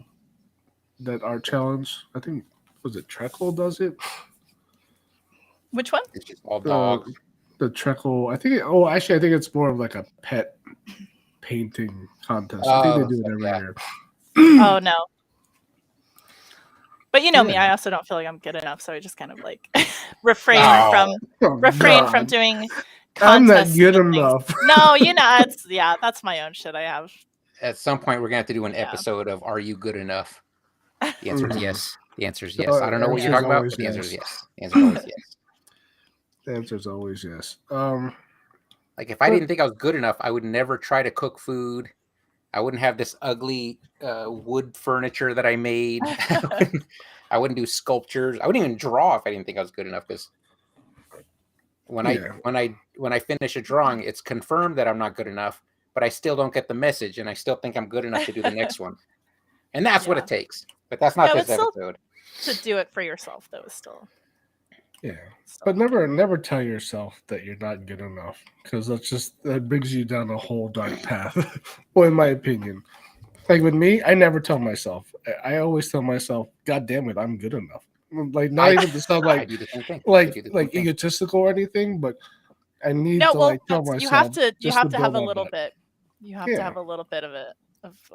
that art challenge? I think was it Treckle does it. Which one? It's just all dogs. The Treckle. I think. I think it's more of like a pet painting contest. I think they do it every year. Oh no. But you know me, Yeah. I also don't feel like I'm good enough, so I just kind of like refrain Oh. from doing I'm not contests good and things. enough. No, that's my own shit I have. At some point, we're gonna have to do an Yeah. episode of "Are You Good Enough?" The answer is Mhm. yes. The answer is The yes. I don't know what you're answer's talking about, always but the answer is yes. yes. The answer is always yes. The answer is always yes. Like if I didn't think I was good enough, I would never try to cook food. I wouldn't have this ugly wood furniture that I made. I wouldn't do sculptures. I wouldn't even draw if I didn't think I was good enough. Because when I finish a drawing, it's confirmed that I'm not good enough, but I still don't get the message, and I still think I'm good enough to do the next one. And that's what it takes. But that's not this episode. To do it for yourself, though, is still. Yeah, but never tell yourself that you're not good enough, because that brings you down a whole dark path. Well, in my opinion, like with me, I never tell myself. I always tell myself, "God damn it, I'm good enough." Like not even to sound like egotistical or anything, but I need to like tell myself. You have to have a little bit. You have to have a little bit of it.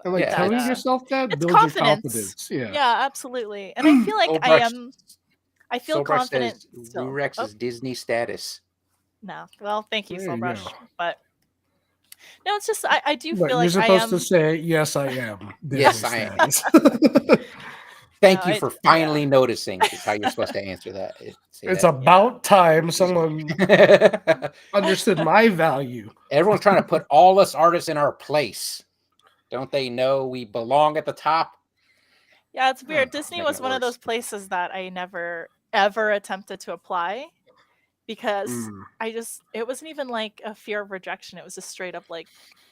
And like telling yourself that builds your confidence. Yeah, absolutely. And I feel like I feel confident. Rurex is Disney status. No, well, thank you, Soulbrush. But no, it's just I do feel like you're supposed to say yes, I am. Yes, I am. Thank you for finally noticing. Is how you're supposed to answer that. It's about time someone understood my value. Everyone's trying to put all us artists in our place. Don't they know we belong at the top? Yeah, it's weird. Disney was one of those places that I never ever attempted to apply because it wasn't even like a fear of rejection. It was just straight up like,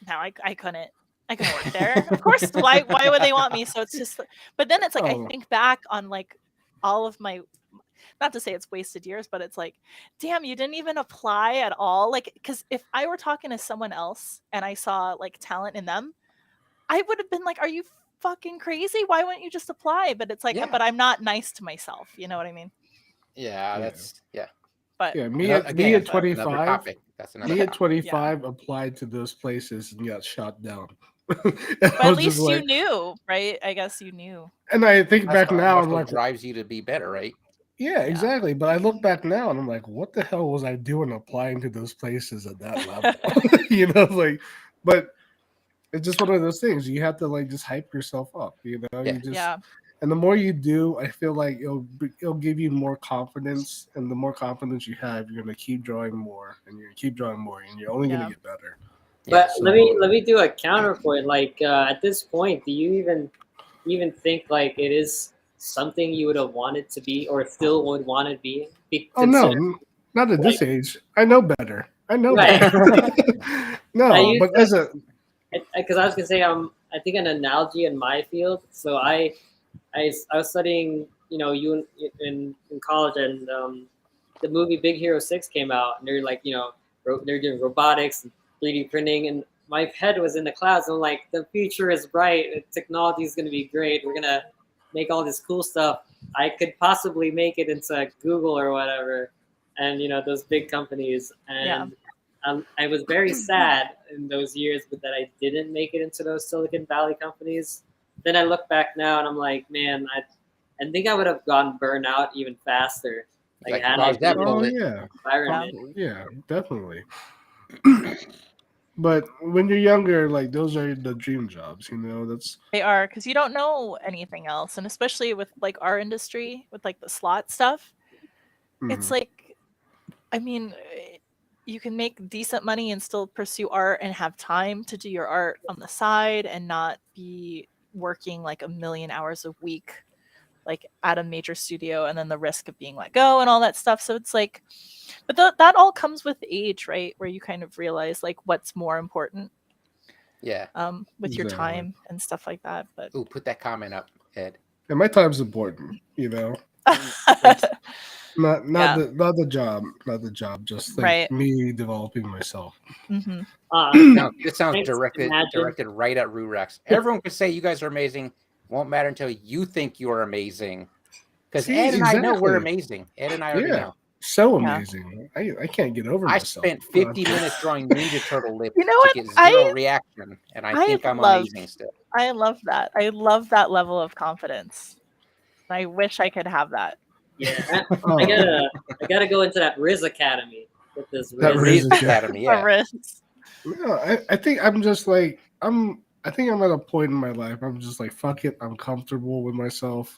no, I couldn't work there. Of course, why would they want me? So it's just, but then it's like I think back on like all of my, not to say it's wasted years, but it's like, damn, you didn't even apply at all. Like, because if I were talking to someone else and I saw like talent in them, I would have been like, are you fucking crazy? Why wouldn't you just apply? But it's like, but I'm not nice to myself. You know what I mean? Yeah, that's But me at 25, me at 25 applied to those places and got shot down. But at least you knew, right? I guess you knew. And I think back now, I'm like, drives you to be better, right? Yeah, exactly. But I look back now and I'm like, what the hell was I doing applying to those places at that level? You know, like, but it's just one of those things. You have to like just hype yourself up, you know. And the more you do, I feel like it'll give you more confidence, and the more confidence you have, you're gonna keep drawing more, and you're gonna keep drawing more, and you're only gonna get better. But let me do a counterpoint. Like at this point, do you even think like it is something you would have wanted to be, or still would want to be? Oh no, not at this age. I know better. Better. No, but as a because I was gonna say I think an analogy in my field. So I was studying, you in college, and the movie Big Hero 6 came out, and they're like, they're doing robotics and 3D printing, and my head was in the clouds. I'm like, the future is bright. Technology is gonna be great. We're gonna make all this cool stuff. I could possibly make it into Google or whatever, and those big companies. And I was very sad in those years, but that I didn't make it into those Silicon Valley companies. Then I look back now and I'm like, man, I think I would have gone burnt out even faster. Like had I been environment. Yeah, definitely. But when you're younger, like those are the dream jobs, they are, because you don't know anything else, and especially with like our industry, with like the slot stuff, it's like, I mean, you can make decent money and still pursue art and have time to do your art on the side and not be working like 1 million hours a week, like at a major studio, and then the risk of being let go and all that stuff. So it's like, but that all comes with age, right? Where you kind of realize like what's more important. Yeah. With your time and stuff like that. But put that comment up, Ed. And my time's important, Not the job, just like me developing myself. This sounds directed right at Rurex. Everyone could say you guys are amazing. Won't matter until you think you are amazing. Because Ed and I know we're amazing. Ed and I already know. So amazing. I can't get over myself. I spent 50 minutes drawing Ninja Turtle lips to get zero reaction, and I think I'm amazing still. I love that. I love that level of confidence. I wish I could have that. Yeah, I gotta go into that Riz Academy with this Riz Academy. Yeah. No, I think I'm just like I think I'm at a point in my life. I'm just like, fuck it. I'm comfortable with myself.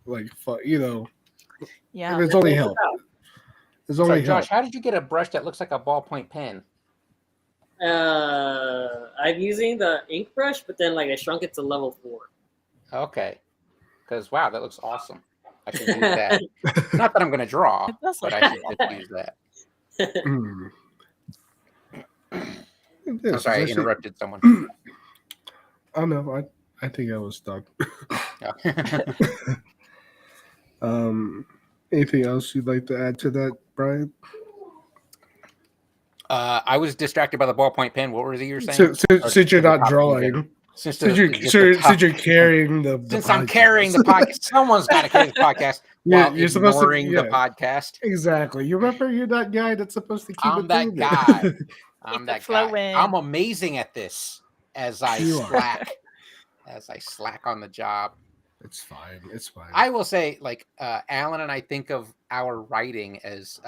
Like, Yeah. And it's only help. Sorry, Josh, how did you get a brush that looks like a ballpoint pen? I'm using the ink brush, but then like I shrunk it to level 4. Okay. Because wow, that looks awesome. I should use that. Not that I'm going to draw, It does but look I should cool. just use that. Mm. I'm This is sorry, I actually- interrupted someone. Oh no, I think I was stuck. Anything else you'd like to add to that, Brian? I was distracted by the ballpoint pen. What were you saying? Since you're not drawing, since you're carrying the since podcast. I'm carrying the podcast, someone's got to carry the podcast while you're supposed to ignoring the podcast. Exactly. You remember you're that guy that's supposed to keep I'm it that moving. guy. I'm Keep that it guy. flowing. I'm amazing at this as I You are. slack. As I slack on the job. It's fine. It's fine. I will say, like, Alan and I think of our writing as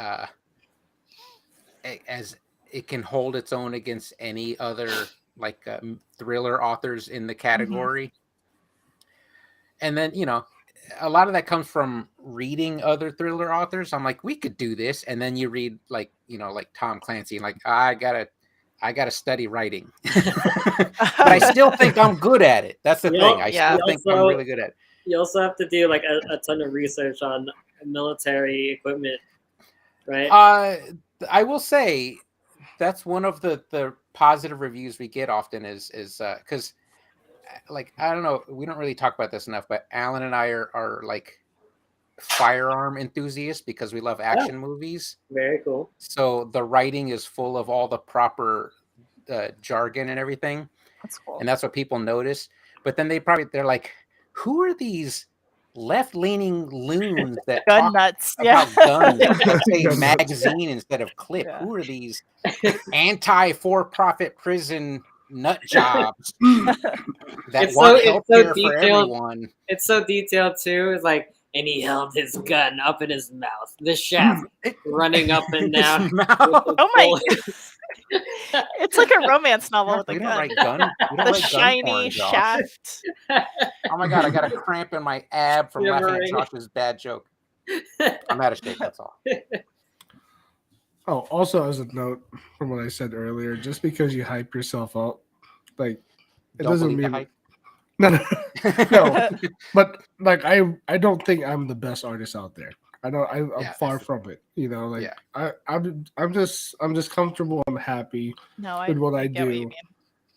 it can hold its own against any other like thriller authors in the category. And then, you know, a lot of that comes from reading other thriller authors. I'm like, we could do this. And then you read like, you know, like Tom Clancy, and like, I gotta study writing. But I still think I'm good at it. That's the thing. I Yeah. still think I'm really good at it. You also have to do like a ton of research on military equipment, right? I will say that's one of the positive reviews we get often is because like, I don't know, we don't really talk about this enough, but Alan and I are like firearm enthusiasts because we love action movies. Very cool. So the writing is full of all the proper jargon and everything. That's cool. And that's what people notice. But then they're like, who are these left-leaning loons that Gun talk nuts. about guns that say Gun nuts. magazine instead of clip? Yeah. Who are these anti-for-profit prison nut jobs that It's want so- it's so healthcare for detailed. everyone? It's so detailed too. It's like, and he held his gun up in his mouth, the shaft running up and down. His mouth. Oh my! It's like a romance novel with We a don't gun. write gun. We don't The write gun shiny porn, Josh. shaft. Oh my god, I got a cramp in my ab from laughing at Shivering. Josh's bad joke. I'm out of shape, that's all. Oh, also as a note from what I said earlier, just because you hype yourself up, like it Don't doesn't believe the mean hype. no. But like I don't think I'm the best artist out there. I'm Yeah, far that's- from it. You know, like Yeah. I'm just comfortable. I'm happy No, I with what I get what you do, mean.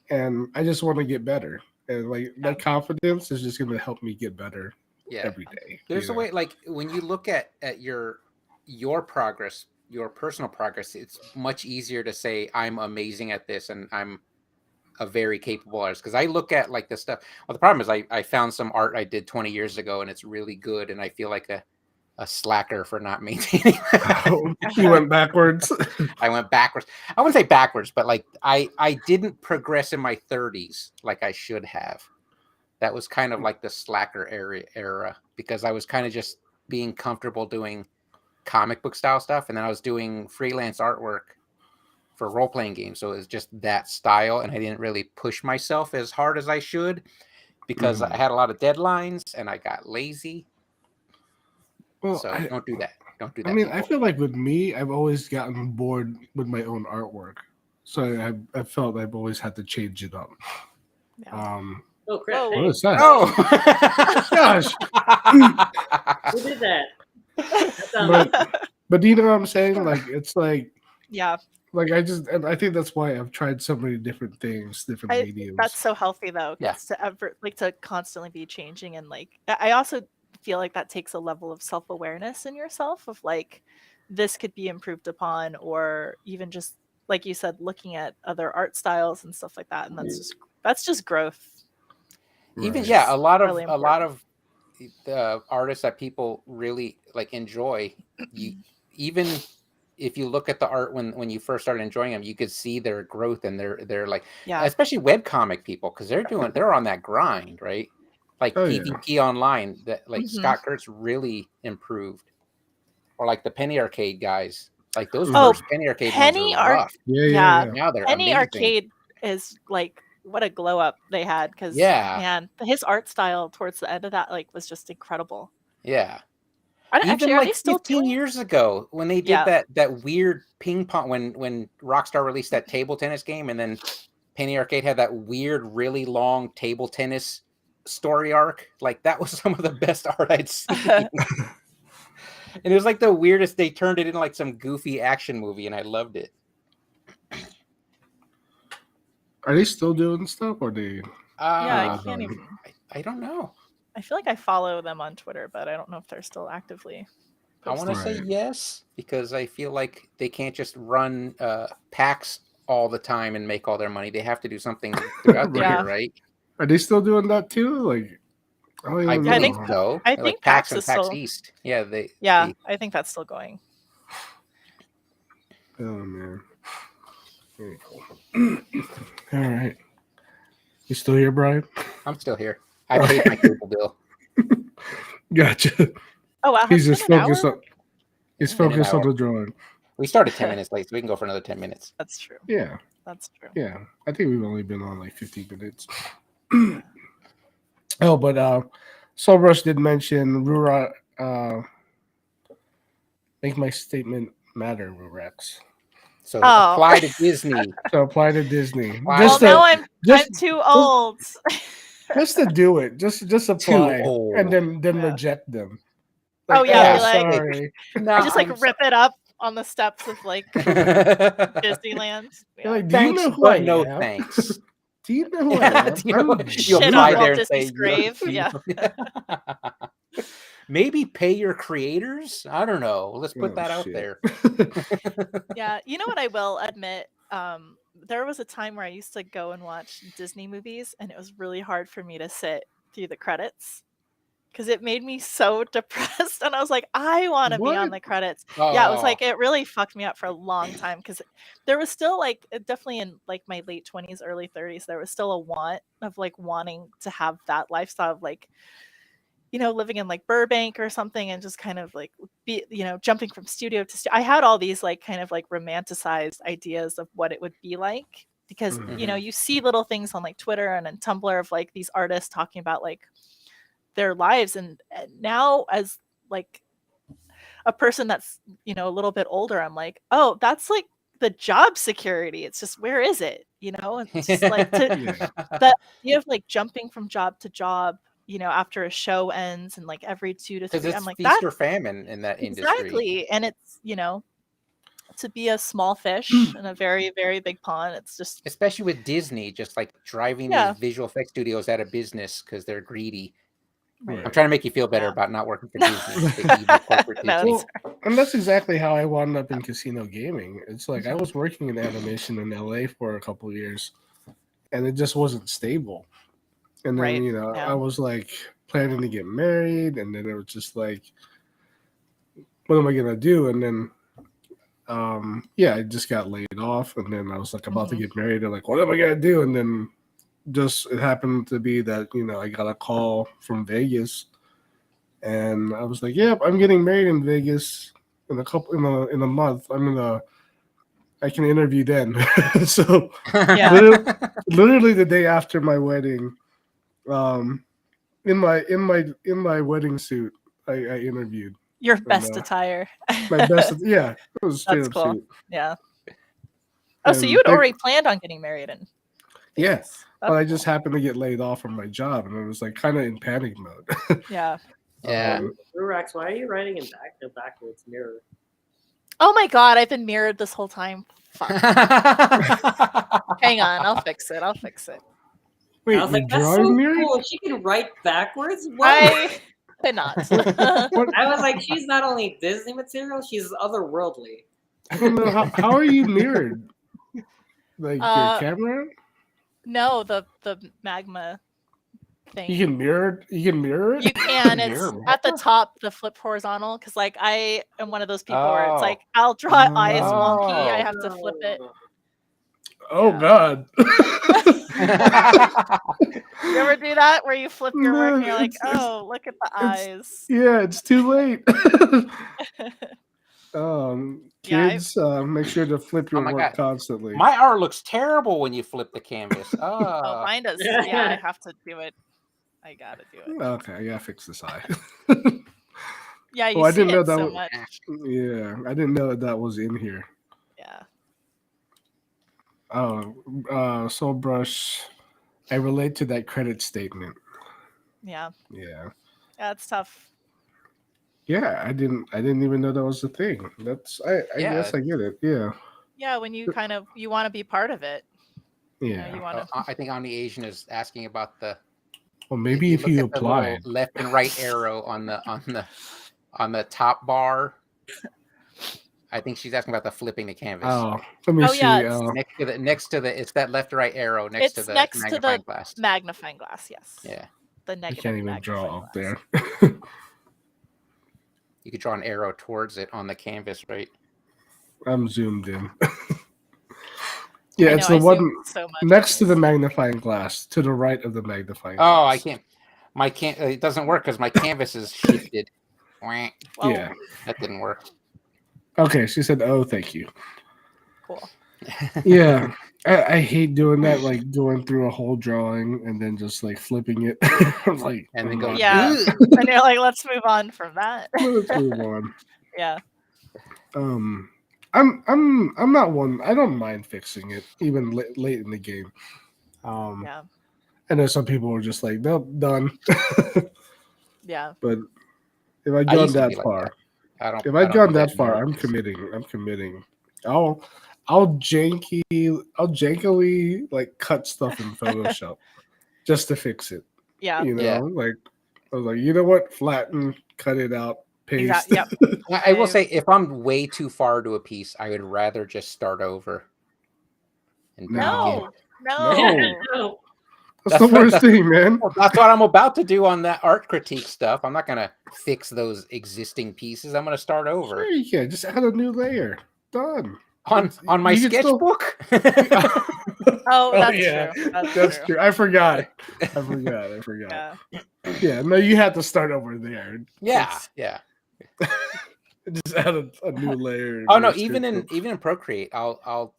and I just want to get better. And like that confidence is just going to help me get better Yeah. every day. There's you a know? way, like when you look at your progress, your personal progress, it's much easier to say I'm amazing at this and I'm a very capable artist. Because I look at like this stuff. Well, the problem is I found some art I did 20 years ago and it's really good, and I feel like a slacker for not maintaining. You went backwards. I went backwards. I wouldn't say backwards, but like I didn't progress in my 30s like I should have. That was kind of like the slacker era because I was kind of just being comfortable doing comic book style stuff, and then I was doing freelance artwork for role-playing games, so it was just that style, and I didn't really push myself as hard as I should because I had a lot of deadlines and I got lazy. Well, So don't do that. Don't do that. I mean, people. I feel like with me, I've always gotten bored with my own artwork, so I felt I've always had to change it up. Yeah. Oh crap! Whoa. Hey, What is that? Oh Gosh. who did that? That sounds But do you know what I'm saying? Like it's like Yeah, and I think that's why I've tried so many different things, different mediums. that's so healthy though. Yeah. To constantly be changing, and like I also feel like that takes a level of self-awareness in yourself of like this could be improved upon, or even just like you said, looking at other art styles and stuff like that, and that's just growth. Even Right. yeah, a lot Really of the artists that people really like enjoy, even if you look at the art when you first started enjoying them, you could see their growth, and they're like, Yeah. especially webcomic people, because they're on that grind, right? Like Oh, yeah. PvP online, that like Mhm. Scott Kurtz really improved, or like the Penny Arcade guys, like those Oh, first Penny Arcade Penny ones were rough. Yeah. Now they're Penny amazing. Arcade is like what a glow up they had, because Yeah. man, his art style towards the end of that like was just incredible. Yeah. Even are like they still 15 doing? years ago when they did Yeah. that weird ping pong when Rockstar released that table tennis game, and then Penny Arcade had that weird, really long table tennis story arc. Like that was some of the best art I'd seen. And it was like the weirdest. They turned it into like some goofy action movie, and I loved it. Are they still doing stuff, or they? Yeah, I Uh, can't even. I don't know. I feel like I follow them on Twitter, but I don't know if they're still actively. I want to say Right. yes, because I feel like they can't just run packs all the time and make all their money. They have to do something throughout the Yeah. year, right? Are they still doing that too? Like, I don't I even Yeah, I know. think believe so. I Like think PAX PAX and is PAX still. East. Yeah, Yeah, I think that's still going. Oh man. Very cool. All right. You still here, Brian? I'm still here. I paid my cable bill Gotcha. Oh wow, He's has just it been an focused hour? on. He's Yeah. in an focused on hour. the drawing. We started 10 minutes late, so we can go for another 10 minutes. That's true. Yeah. That's true. Yeah. I think we've only been on like 15 minutes. Oh, but Soul Rush did mention Rura. Make my statement matter, Rurax. So Oh. apply to Disney. So apply to Disney. Wow. Just Well, to, now I'm just, too old. just to do it. Just apply, old. and then Yeah. reject them. Oh, yeah, be like- sorry. No, Just like rip it up on the steps of like Disneyland. You're like, do Thanks, you know who but I no am? thanks. Do you know who I Yeah, am? do you know- I'm- you Shit apply on there Walt and say, Disney's grave. Yeah. Maybe pay your creators. I don't know. Let's put Oh, that out shit. there. Yeah, you know what I will admit? There was a time where I used to go and watch Disney movies, and it was really hard for me to sit through the credits because it made me so depressed. And I was like, I want to be on What? the credits. Yeah, it was Oh. like it really fucked me up for a long time because there was still like definitely in like my late 20s, early 30s, there was still a want of like wanting to have that lifestyle of like, you know, living in like Burbank or something and just kind of like be, you know, jumping from studio to studio. I had all these like kind of like romanticized ideas of what it would be like because, you know, you see little things on like Twitter and on Tumblr of like these artists talking about like their lives. And now as like a person that's, you know, a little bit older, I'm like, oh, that's like the job security. It's just, where is it? You know, it's just like Yeah. that idea of like jumping from job to job, you know, after a show ends and like every 2 to 3, Because it's I'm like, feast that or famine in that industry. exactly. And it's, you know, to be a small fish in a very, very big pond, it's just Especially with Disney, just like driving Yeah. these visual effects studios out of business because they're greedy. Right. I'm trying to make you feel better Yeah. about not working for Disney. The evil corporate No, Disney. Well, and that's exactly how I wound up in casino gaming. It's like I was working in animation in LA for a couple of years, and it just wasn't stable. And then Right, you know, yeah. I was like planning to get married, and then it was just like, what am I gonna do? And then, I just got laid off, and then I was like about to get married, and like, what am I gonna do? And then just it happened to be that I got a call from Vegas, and I was like, "Yep, I'm getting married in Vegas in a month. I can interview then." So Yeah. literally the day after my wedding, in my wedding suit, I interviewed Your best attire. my best. Yeah, it was straight That's up cool. suit. Yeah. Oh, so And you had they- already planned on getting married in Yeah, Vegas. but I That's just happened to get laid off from my job, and I was like kind of in panic mode. cool. Yeah. Yeah. Rurax, why are you writing in backwards mirror? Oh my god, I've been mirrored this whole time. Fuck. Hang on, I'll fix it. Wait, I was you're like, that's so drawing mirror? cool. She can write backwards. What? I cannot. What? I was like, she's not only Disney material, she's otherworldly. I don't know how are you mirrored? Like your camera? No, the magma thing. You can mirror it. You can mirror it. You can. It's Mirror at the top, the flip horizontal. Because like I am one of those people where it's like I'll draw eyes wonky. I have to flip it. Oh Yeah. God! You ever do that where you flip your work and No, you're like, it's- oh, look at the eyes. Yeah, it's too late. Yeah, Kids, make sure to flip your my work God. constantly. My art looks terrible when you flip the canvas. Oh, mine does. Yeah, I have to do it. I gotta do it. Okay, I gotta fix this eye. Yeah, you Oh, I see didn't know it that so was- much. Yeah, I didn't know that was in here. Yeah. Oh, Soul Brush. I relate to that credit statement. Yeah. Yeah. Yeah, it's tough. Yeah, I didn't even know that was a thing. I Yeah. guess I get it. Yeah. Yeah, when you kind of you want to be part of it. Yeah. You want to. I think Omni Asian is asking about the. Well, maybe if look you at the little applied. left and right arrow on the top bar. I think she's asking about the flipping the canvas. Oh, let me Oh, see. yeah, it's- Next to the it's that left or right arrow next to It's the next to magnifying the glass. magnifying glass. Yes. Yeah, The I negative. can't even draw magnifying up glass. there. you could draw an arrow towards it on the canvas, right? I'm zoomed in. I Yeah, know, it's the I one zoomed so much next to on the this. magnifying glass, to the right of the magnifying Oh, glass. I can't. My can It doesn't work because my canvas is shifted. Wah, Well, Yeah. that didn't work. Okay, she said, "Oh, thank you." cool. Yeah, I hate doing that. Like going through a whole drawing and then just like flipping it. I'm like, And then oh, going, Yeah. "Ugh." And you're like, let's move on from that. let's move on. Yeah. I'm not one. I don't mind fixing it even late in the game. Yeah. I know some people are just like, nope, done. Yeah. But if I've I gone used to that be like far, that. I don't. if I I've don't gone do that far, anymore. I'm committing. I'm committing. I'll jankily like cut stuff in Photoshop just to fix it. Yeah. You know, Yeah. like I was like, you know what, flatten, cut it out, paste. Yep. I will say, if I'm way too far to a piece, I would rather just start over. And do it again. No. No. No. That's the worst thing, man. Well, that's what I'm about to do on that art critique stuff. I'm not gonna fix those existing pieces. I'm gonna start over Sure, you can just add a new layer. Done. on my You can still- sketchbook. Oh, that's yeah, true. that's true. true. I forgot. Yeah. Yeah. Yeah, no, you had to start over there. yeah, yeah. Just add a new layer. in Oh no, your sketchbook. even in Procreate, I'll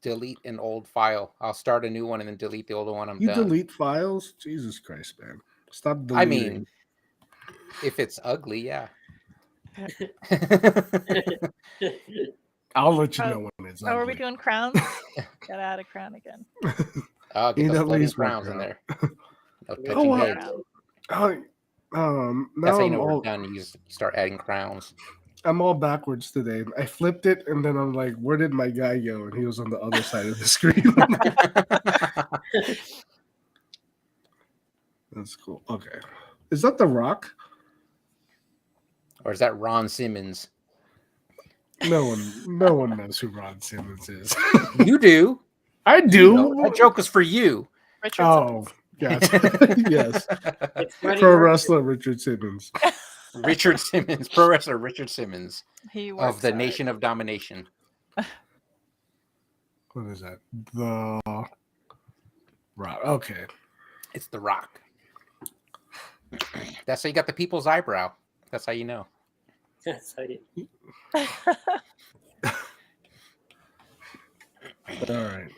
delete an old file. I'll start a new one and then delete the older one. I'm You done. delete files? Jesus Christ, man! Stop deleting. I mean, if it's ugly, yeah. I'll let you know when it's. Oh, are we ugly. doing crowns? Gotta add a crown again. I'll get Need those at floating least one crowns in crown. there. No touching Oh, wow. heads. Now That's how you know I'm we're all, done. You just start adding crowns. I'm all backwards today. I flipped it, and then I'm like, "Where did my guy go?" And he was on the other side of the screen. That's cool. Okay, is that The Rock? Or is that Ron Simmons? No one knows who Ron Simmons is. You do. I do. No, that joke is for you. Richard Oh, Simmons. gotcha. Yes, It's funny pro work. wrestler Richard Simmons. Richard Simmons, pro wrestler Richard Simmons He of works the hard. Nation of Domination. What is that? The Rock. Okay. It's The Rock. That's how you got the people's eyebrow. That's how you know. That's how you- All right.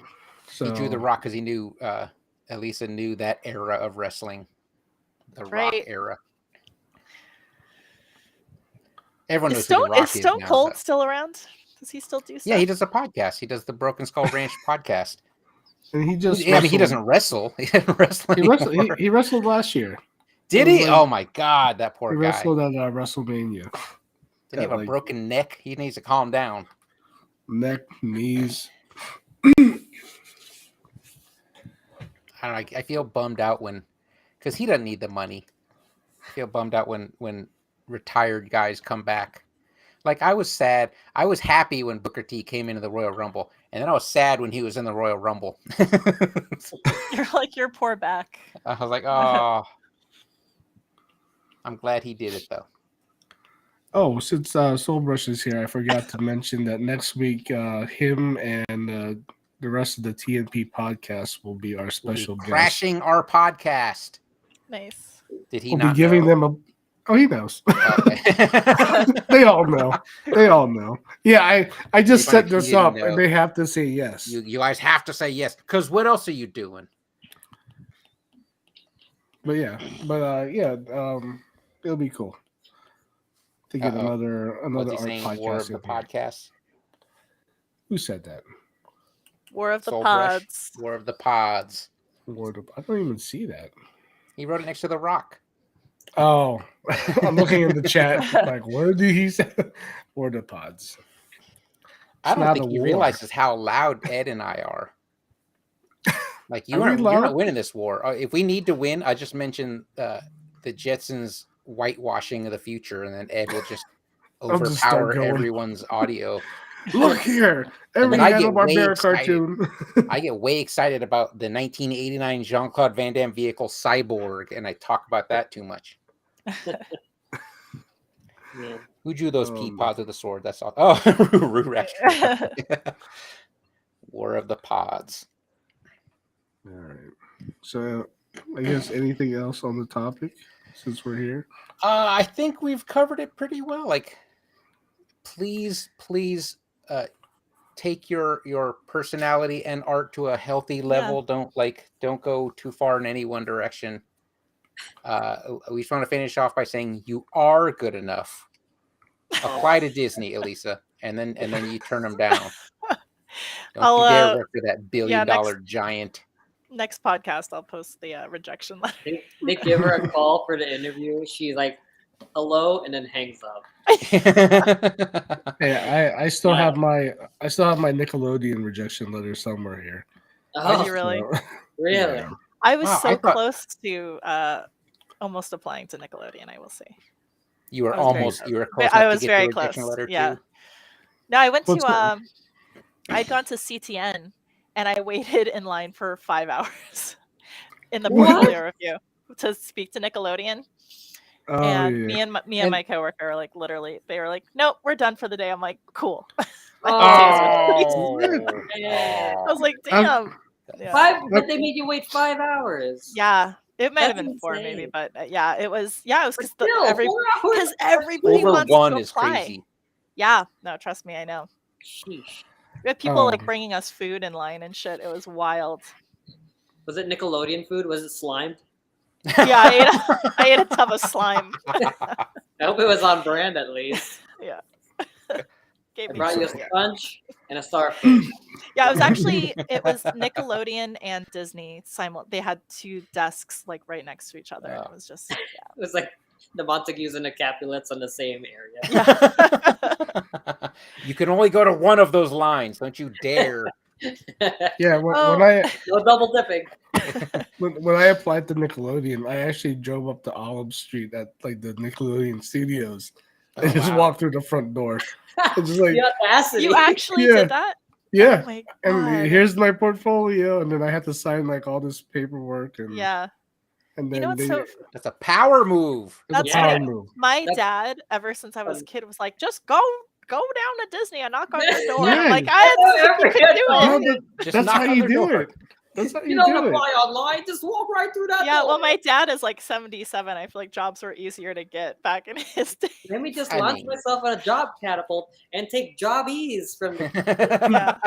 So He drew The Rock because he knew, Elisa knew that era of wrestling. The Rock Right. era. Everyone Is knows who The Rock is Stone now, Cold but- still around? Does he still do stuff? Yeah, he does a podcast. He does the Broken Skull Ranch podcast. and he just I mean, he doesn't wrestle. He doesn't wrestle He wrestled, anymore. he wrestled last year. Did it was he? like- Oh my God, that He poor guy. wrestled at WrestleMania. Didn't he yeah, have a like- broken neck? He needs to calm down. Neck, knees. I don't know. I feel bummed out because he doesn't need the money. I feel bummed out when retired guys come back. Like, I was sad. I was happy when Booker T came into the Royal Rumble, and then I was sad when he was in the Royal Rumble. You're like your poor back. I was like, oh, I'm glad he did it though. Oh, since Soul Brush is here, I forgot to mention that next week, him and the rest of the TNP podcast will be our We'll be special guest. crashing our podcast. Nice. Did he We'll not be giving know? them a. Oh, he knows. Okay. They all know. They all know. Yeah, I just Everybody set this didn't up, know. and they have to say yes. You guys have to say yes, because what else are you doing? But yeah, it'll be cool. to get Uh-oh. another What's he art saying? podcast. War of the in here. podcasts. Who said that? War of the Soul Brush, Pods. War of the Pods. I don't even see that. He wrote it next to the rock. Oh, I'm looking in the chat. Like, where did he say? War of the Pods. I It's don't not think a he war. realizes how loud Ed and I are. Like Are we you're loud? not winning this war. If we need to win, I just mention the Jetsons whitewashing of the future, and then Ed will just I'll just start overpower going. everyone's audio. Look here, And every then I get Hanna-Barbera way excited. cartoon. I get way excited about the 1989 Jean-Claude Van Damme vehicle Cyborg, and I talk about that too much. Yeah. Who drew those pea pods with the sword? That's all. Oh, Rurak. War of the Pods. All right. So, I guess anything else on the topic since we're here? I think we've covered it pretty well. Like, please, take your personality and art to a healthy level. Don't go too far in any one direction. We just want to finish off by saying you are good enough. Apply to Disney, Elisa, and then you turn them down. Don't you dare work for that billion-dollar giant. Next podcast, I'll post the rejection letter. They give her a call for the interview. She's like, "Hello," and then hangs up. Hey, I still have my Nickelodeon rejection letter somewhere here. Oh, you really? Really? Yeah. I was Wow, so I thought- close to almost applying to Nickelodeon, I will say. You were I was very almost. close. You were close. I enough was to get very the rejection close. letter Yeah. too. No, I went What's to that? I'd gone to CTN and I waited in line for 5 hours in the What? portfolio review to speak to Nickelodeon. Oh, And yeah. me and my coworker were like, literally, they were like, "Nope, we're done for the day." I'm like, "Cool." Oh, I was like, I'm- "Damn." Yeah. but they made you wait 5 hours. Yeah, it might have That's been 4 maybe, insane. but yeah, it was But still, 4 hours. everybody Over wants one to is apply. crazy. Yeah, no, trust me, I know. Sheesh. We had people like Oh. bringing us food in line and shit. It was wild. Was it Nickelodeon food? Was it slimed? Yeah, I ate a tub of slime. I hope it was on brand at least. Yeah. I Gave me brought you a shit. sponge and a starfish. Yeah, it was Nickelodeon and Disney they had 2 desks like right next to each other. And it was just It was like the Montagues and the Capulets on the same area. yeah. You can only go to one of those lines. Don't you dare. Yeah, Oh. No double dipping. when I applied to Nickelodeon, I actually drove up to Olive Street at like the Nickelodeon studios and just wow. walked through the front door. It's just like, The audacity. You actually Yeah. did that? yeah, Oh my and God. here's my portfolio, and then I had to sign like all this paperwork, and Yeah. and then You know what's so That's a power move. it's a That's power Yeah. move. my That's- dad, ever since I was a kid, was like, just go down to Disney and knock on their door. Yeah. I'm like, I didn't think you could do No, it. but Just that's knock how on you their do door. it. That's how You you don't do it. apply online. Just walk right through that Yeah, door. well, my dad is like 77. I feel like jobs were easier to get back in his day. Let me just I launch mean- myself on a job catapult and take job ease from the.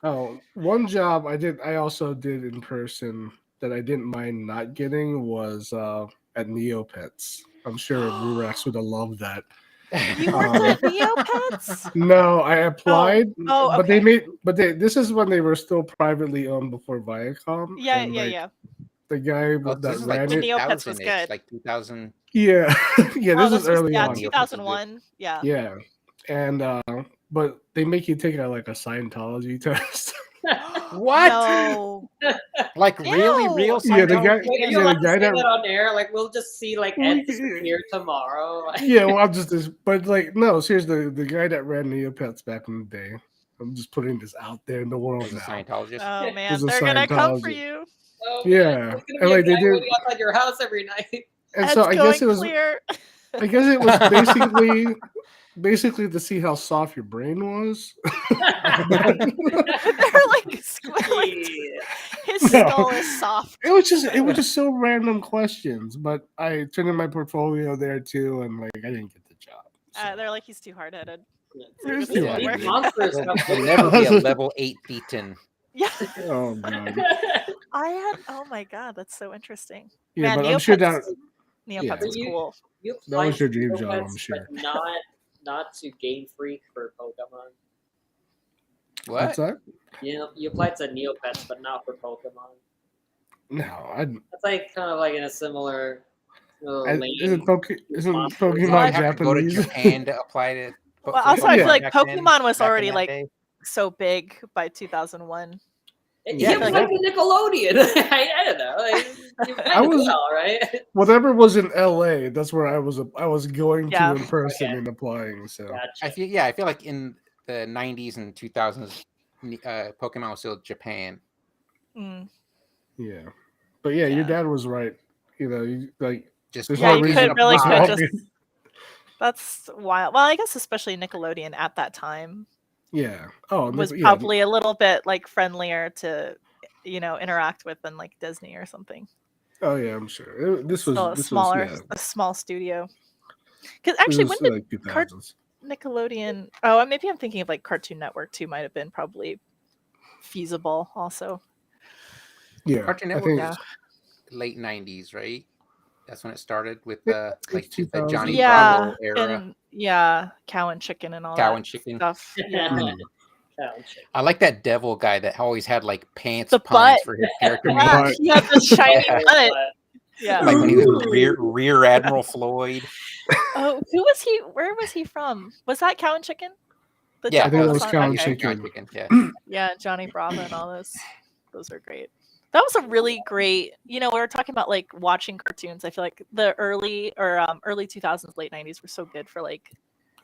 Oh, one job I also did in person that I didn't mind not getting was at Neopets. I'm sure Rurax would have loved that. You worked at Neopets? No, I applied, Oh, but they okay. this is when they were still privately owned before Viacom. Yeah, and, yeah, like, yeah. The guy Oh, that this is like ran The it, Neopets was 2000-ish, good. like 2000. yeah, yeah, Oh, this is early yeah, on. 2001. Yeah. Yeah, and but they make you take like a Scientology test. What? No. Like really, Ew. real Yeah, the guy- Scientology? Wait, Yeah, you're the allowed to guy say that- that on air. Like we'll just see like We- Ed disappear tomorrow. Yeah, well, I'm just this, but like, no, seriously, the guy that ran Neopets back in the day. I'm just putting this out there in the world Was a now. Scientologist. Oh man, Was a they're gonna come for Scientology. you. Oh, Yeah, man, it's and, gonna like, be a they guy did- waiting outside your house every night. And Ed's so I guess going it was, clear. I guess it was basically to see how soft your brain was. They're like squid. Yeah. His No. skull is soft. It was just so random questions, but I turned in my portfolio there too, and like I didn't get the job. So. They're like, he's too hard headed. It's These too Yeah. hard. monsters He'll, come he'll never be a level 8 Thetan. Yeah. Oh god, I had. Oh my god, that's so interesting. yeah, Man, but I'm sure Neopets- Neopets Yeah. was cool. You That was applied your dream to job, I'm Neopets, sure. but not to Game Freak for Pokemon. What's What? that? You applied to Neopets, but not for Pokemon. No, I That's like kind of like in a similar lane. isn't Monsters. Pokemon I have to go to Japanese? Japan to apply to. Well, for also, I Yeah. feel like back then, Pokemon was back in already that like day. so big by 2001. Yeah, You applied to Nickelodeon. I don't know. You I applied was- as well, right? Whatever was in LA, that's where I was going Yeah. to in person Okay. and applying. So Gotcha. I feel like in the 90s and 2000s, Pokemon was still Japan. Mm. yeah, but yeah, your Yeah. dad was right. You know, like Just there's Yeah, no you reason could really to could walk just. in. That's wild. Well, I guess especially Nickelodeon at that time Yeah. Oh, was yeah. probably a little bit like friendlier to, interact with than like Disney or something. Oh yeah, I'm sure. This was Still a small studio. Because actually, when did like 2000s. Nickelodeon? Oh, maybe I'm thinking of like Cartoon Network too. Might have been probably feasible also. Yeah, Cartoon I Network think was late 90s, right? That's when it started with Yeah, like it's the Johnny 2000. Yeah, Bravo era. and Cow and Chicken and all Cow that and Chicken. stuff. Yeah. Mm. Gotcha. I like that devil guy that always had like pants The puns butt. for his character The names. Yeah, butt. he had the shiny Yeah. butt. Yeah. Like when he was Ooh. Rear Admiral Floyd. Oh, who was he? Where was he from? Was that Cow and Chicken? The Yeah, I think that was on- Cow and okay. Chicken. Yeah. Yeah, Johnny Bravo and all those. Those are great. That was a really great. We were talking about like watching cartoons. I feel like the early 2000s, late 90s were so good for like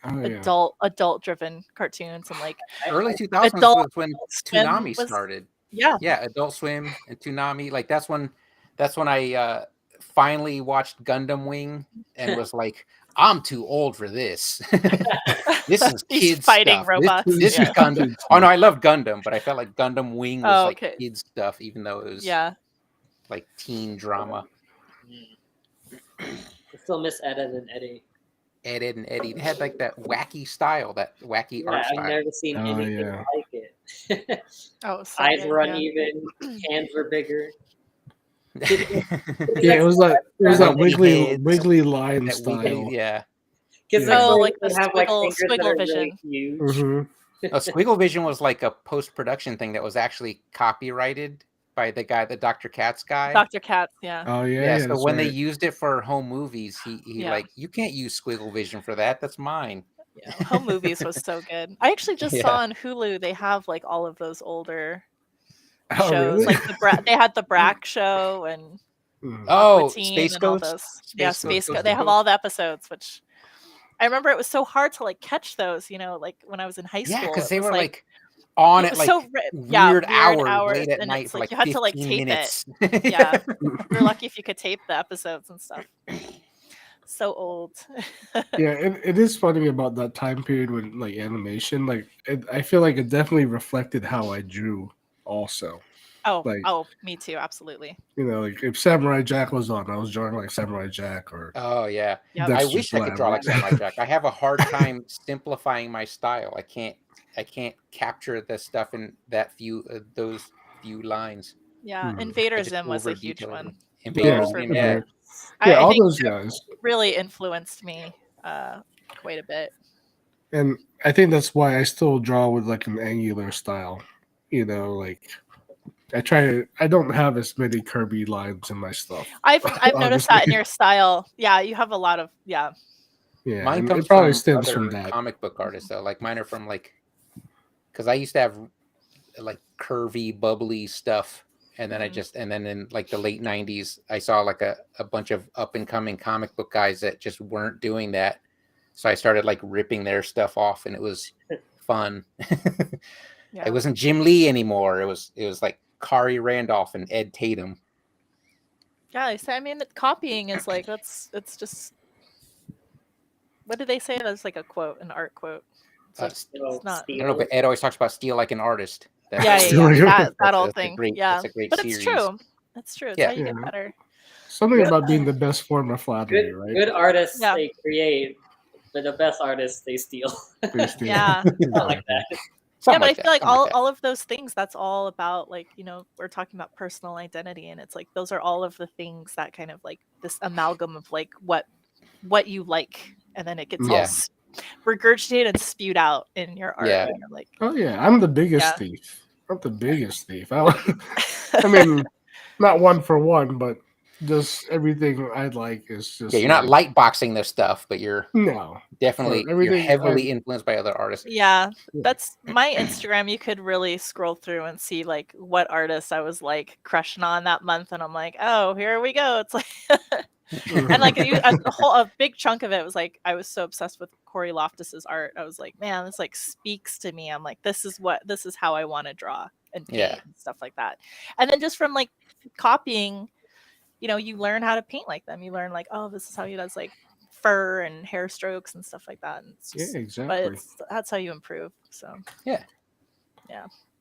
Oh yeah. adult driven cartoons and like Early 2000s Adult was when Swim Toonami was- started. yeah. Yeah, Adult Swim and Toonami. Like that's when I finally watched Gundam Wing and was like, I'm too old for this. This is He's kids fighting stuff. robots. This Yeah. is Gundam. Oh no, I love Gundam, but I felt like Gundam Wing was Oh, like okay. kids stuff, even though it was Yeah. like teen drama. I still miss Ed and Eddie. Ed and Eddie. They had like that wacky style, that wacky Yeah, art I've style. never seen Oh, anything yeah. like it. Oh, so Eyes good, were yeah. uneven, hands were bigger. Yeah, it was that Wiggly wiggly line That style. wiggly, yeah. Kids Yeah. Oh, like the would have like squiggle- fingers that squiggle are vision. really huge. Mhm. Squiggle Vision was like a post-production thing that was actually copyrighted by the Dr. Katz guy. Dr. Katz, yeah. Oh yeah. Yeah, so that's when they right. used it for home movies, he Yeah. like, you can't use Squiggle Vision for that. That's mine. Yeah, Home Movies was so good. I actually just Yeah. saw on Hulu they have like all of those older Oh, shows. really? Like they had the Brack show and Mm. Oh, Aquatine Space and all Ghost. those. Yeah, Space Ghost. Ghost. They have all the episodes, which I remember it was so hard to like catch those. Like when I was in high school. Yeah, because it they was were like on it at was like so weird hours late at and night it's for like like you had to, like, 15 tape it. minutes. Yeah, you're lucky if you could tape the episodes and stuff. So old. Yeah, it is funny about that time period when like animation, like I feel like it definitely reflected how I drew. Also, like- Oh, me too. Absolutely. like if Samurai Jack was on, I was drawing like Samurai Jack or Oh yeah. Yep. That's I just wish I what could draw like would- Samurai Jack. I have a hard time simplifying my style. I can't capture the stuff in those few lines. Yeah, Hmm. Invader I just Zim was a huge over-detail one. it. Invader for Zim, me. yeah. yeah, I all think those guys. really influenced me quite a bit. And I think that's why I still draw with like an angular style. Like I don't have as many Kirby lines in my stuff. I've noticed that in Obviously. your style. Yeah, you have a lot of Yeah, Mine and comes it probably from stems other from that. comic book artists though. Like mine are from like, because I used to have like curvy, bubbly stuff, and then and then in like the late '90s, I saw like a bunch of up and coming comic book guys that just weren't doing that, so I started like ripping their stuff off, and it was fun. Yeah. It wasn't Jim Lee anymore. It was like Kari Randolph and Ed Tatum. Yeah, I mean, copying is like it's just. What did they say? That's like a quote, an art quote. It's like, it's not. I don't know, but Ed always talks about steal like an artist. Yeah. That old thing. Yeah, that's a great but series. it's true. It's true. It's Yeah. how you Yeah. get better. Something Yeah. about being the best form of flattery, Good, right? good artists Yeah. they create, but the best artists they steal. Basically. Yeah. I like that. Something but I like feel that. like something like that. all of those things, that's all about, like, we're talking about personal identity, and it's like those are all of the things that kind of like this amalgam of like what you like, and then it gets all Yeah. regurgitated and spewed out in your art. Yeah. And you're like, Oh yeah, I'm the biggest Yeah. thief. I'm the biggest thief. I mean, not one for one, but just everything I like is just Yeah, you're not like, light boxing this stuff, but you're no. definitely But you're everything heavily influenced by other artists. yeah, Yeah. that's my Instagram. You could really scroll through and see like what artists I was like crushing on that month, and I'm like, oh, here we go. It's like, and like a big chunk of it was like I was so obsessed with Corey Loftus's art. I was like, man, this like speaks to me. I'm like, this is how I want to draw and paint Yeah. and stuff like that. And then just from like copying, you learn how to paint like them. You learn like, oh, this is how he does like fur and hair strokes and stuff like that. And it's Yeah, just, exactly. but that's how you improve. So Yeah.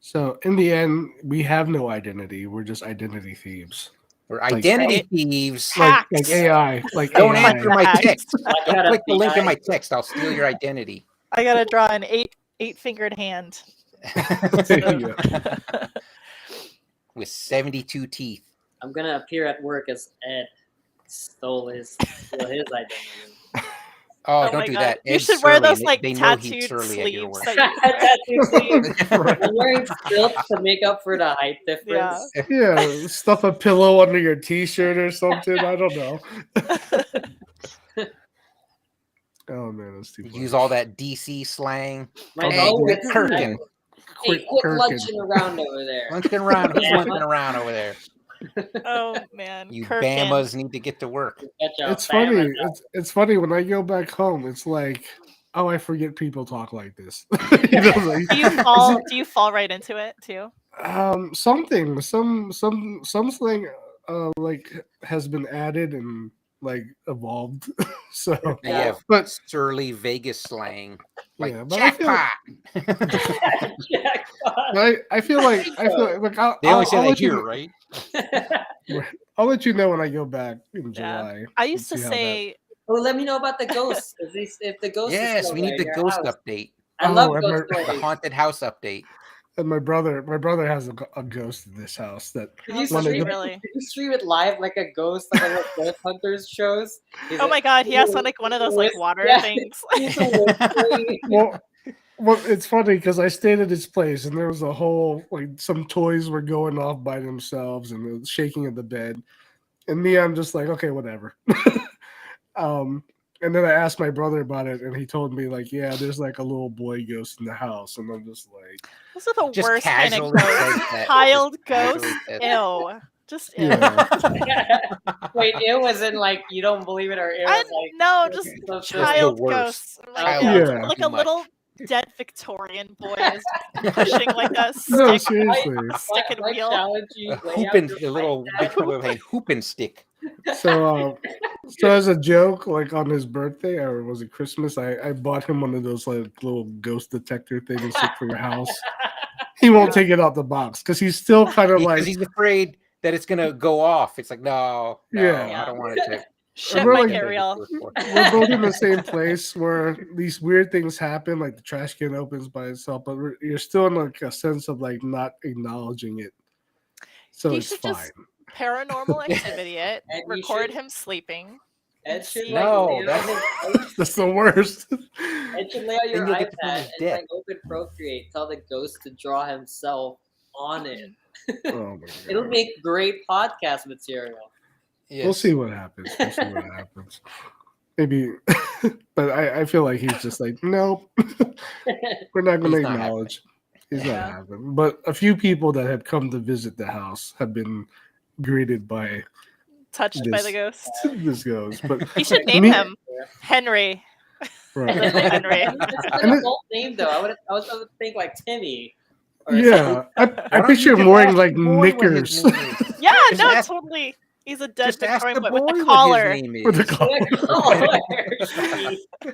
So in the end, we have no identity. We're just identity thieves. We're identity Right. thieves. Like Hacked. AI. Like Don't AI. answer my Hacked. text. Like Don't out of click the link in AI. my text. I'll steal your identity. I gotta draw an eight-fingered hand. Yeah. With 72 teeth. I'm gonna appear at work as Ed stole his identity. Oh, Oh don't my do God. that. You Ed's should wear surly, those and like they know he's tattooed surly at your sleeves. work. Tattoo sleeves. I'm wearing stilts to make up for the height difference. Yeah, stuff a pillow under your t-shirt or something. I don't know. Oh man, that's too funny. Use all that DC slang. My Hey, oh, quit it's kirking. Hey, quit lunching around over there. Lunching around. Who's Yeah. lunching around over there? Oh man, You Kirkin. Bamas need to get to work. Catch up, It's bam, funny. and It's funny when I go back home. It's like, oh, I forget people talk like this. You know, like, Do you fall right into it too? something, something like has been added and like evolved. So, And you have but surly Vegas slang. Like yeah, but I feel, jackpot. Jackpot. I feel like I'll, They only say I'll that let here, you, right? I'll let you know when I go back in Yeah. July. I and used to see how that- say, Oh, let me know about the ghosts. If the ghost Yes, is still we there need in the your ghost house. update. I Oh, love and ghost The stories. haunted house update. and my brother has a ghost in this house that Did you, One of stream the- it, really? did you stream it live like a ghost, like one of those ghost hunters shows? He's Oh like, my God, he has like one of those like whis- water yeah. things. he's whispering. well, it's funny because I stayed at his place and there was a whole like some toys were going off by themselves and the shaking of the bed, and me, I'm just like, okay, whatever. And then I asked my brother about it, and he told me like, yeah, there's like a little boy ghost in the house, and I'm just like, Those are the Just worst kind of casually says ghosts. that. Child Just casually ghosts. says Ew. Just ew. yeah, Wait, it wasn't like you don't believe it, or it I was like no, just so the child worst. ghosts. Like, Child yeah, ghosts just are like too a much. little dead Victorian boy is pushing like a no, stick, seriously. stick and Like wheel. challenge you, a lay out hooping, your a little life big with a hooping stick. So, as a joke, like on his birthday or was it Christmas, I bought him one of those like little ghost detector things like for your house. He won't take it out the box because he's still kind of Because like, he's afraid that it's gonna go off. It's like, no, Yeah. I don't want it to. Shit we're might like- get real. we're both in the same place where these weird things happen, like the trash can opens by itself, but you're still in like a sense of like not acknowledging it. So He it's should fine. just paranormal activity it, And you record should- him sleeping. Ed should See, like No, lay out that's- his- That's the worst. Ed should lay out your Then you'll get to prove iPad he's and dead. like open Procreate, tell the ghost to draw himself on it. Oh my It'll god. make great podcast material. Yes. We'll see what happens. We'll see what happens. Maybe, but I feel like he's just like, nope, we're not going to He's not acknowledge. He's Yeah. not happening. But a few people that have come to visit the house have been greeted by Touched by This- the ghost. this ghost. But You should name Me- him Henry. right. Henry. It's an And it- adult name though. I would think like Timmy. Or Yeah, I Why don't picture you him just wearing ask like the boy what his knickers name is? Yeah, Just no, ask- totally. He's a dead Just ask Victorian the boy boy with the what collar. his name with the is. collar.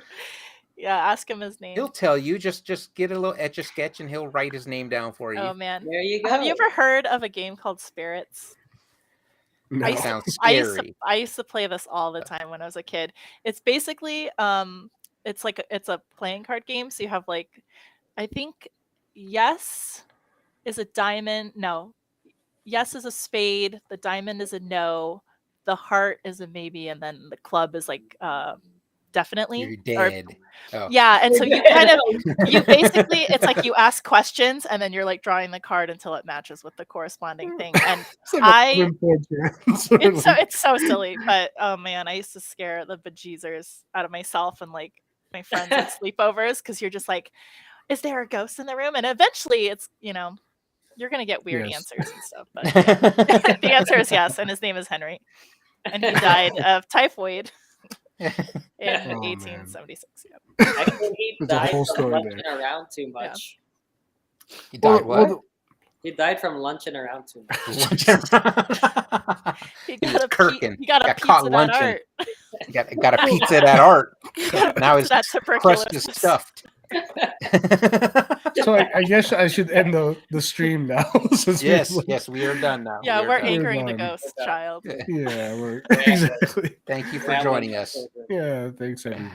Yeah, ask him his name. He'll tell you. Just get a little etch a sketch, and he'll write his name down for you. Oh man. There you go. Have you ever heard of a game called Spirits? No. I used to- Sounds I used scary. to play this all the time when I was a kid. It's basically it's like it's a playing card game. So you have like, I think yes is a diamond. No. Yes is a spade. The diamond is a no. The heart is a maybe, and then the club is like definitely. You're Or dead. Oh. yeah, and so you kind of you basically it's like you ask questions and then you're like drawing the card until it matches with the corresponding thing. And It's like I 104 chance, or it's so silly, but oh man, I used to scare the bejeezers out of myself and like my friends at sleepovers because you're just like, is there a ghost in the room? And eventually it's you're gonna get weird Yes. answers and stuff. But yeah. The answer is yes, and his name is Henry, and he died of typhoid in man. 1876. Yeah. I think he There's a died whole from story lunching there. around too much. You died what? He died from lunching around too much. He He was got a Kirkin. he got a Got pizza caught at lunching. art. Got a pizza at that art. He got a Now pizza his at crust is tuberculosis. stuffed. So I guess I should end the stream now. Since Yes, we're- yes, we are done now. Yeah, We are we're done. angering the done. ghost child. Yeah, we're Yeah. exactly. Thank you for Family joining us. children. Yeah, thanks everyone.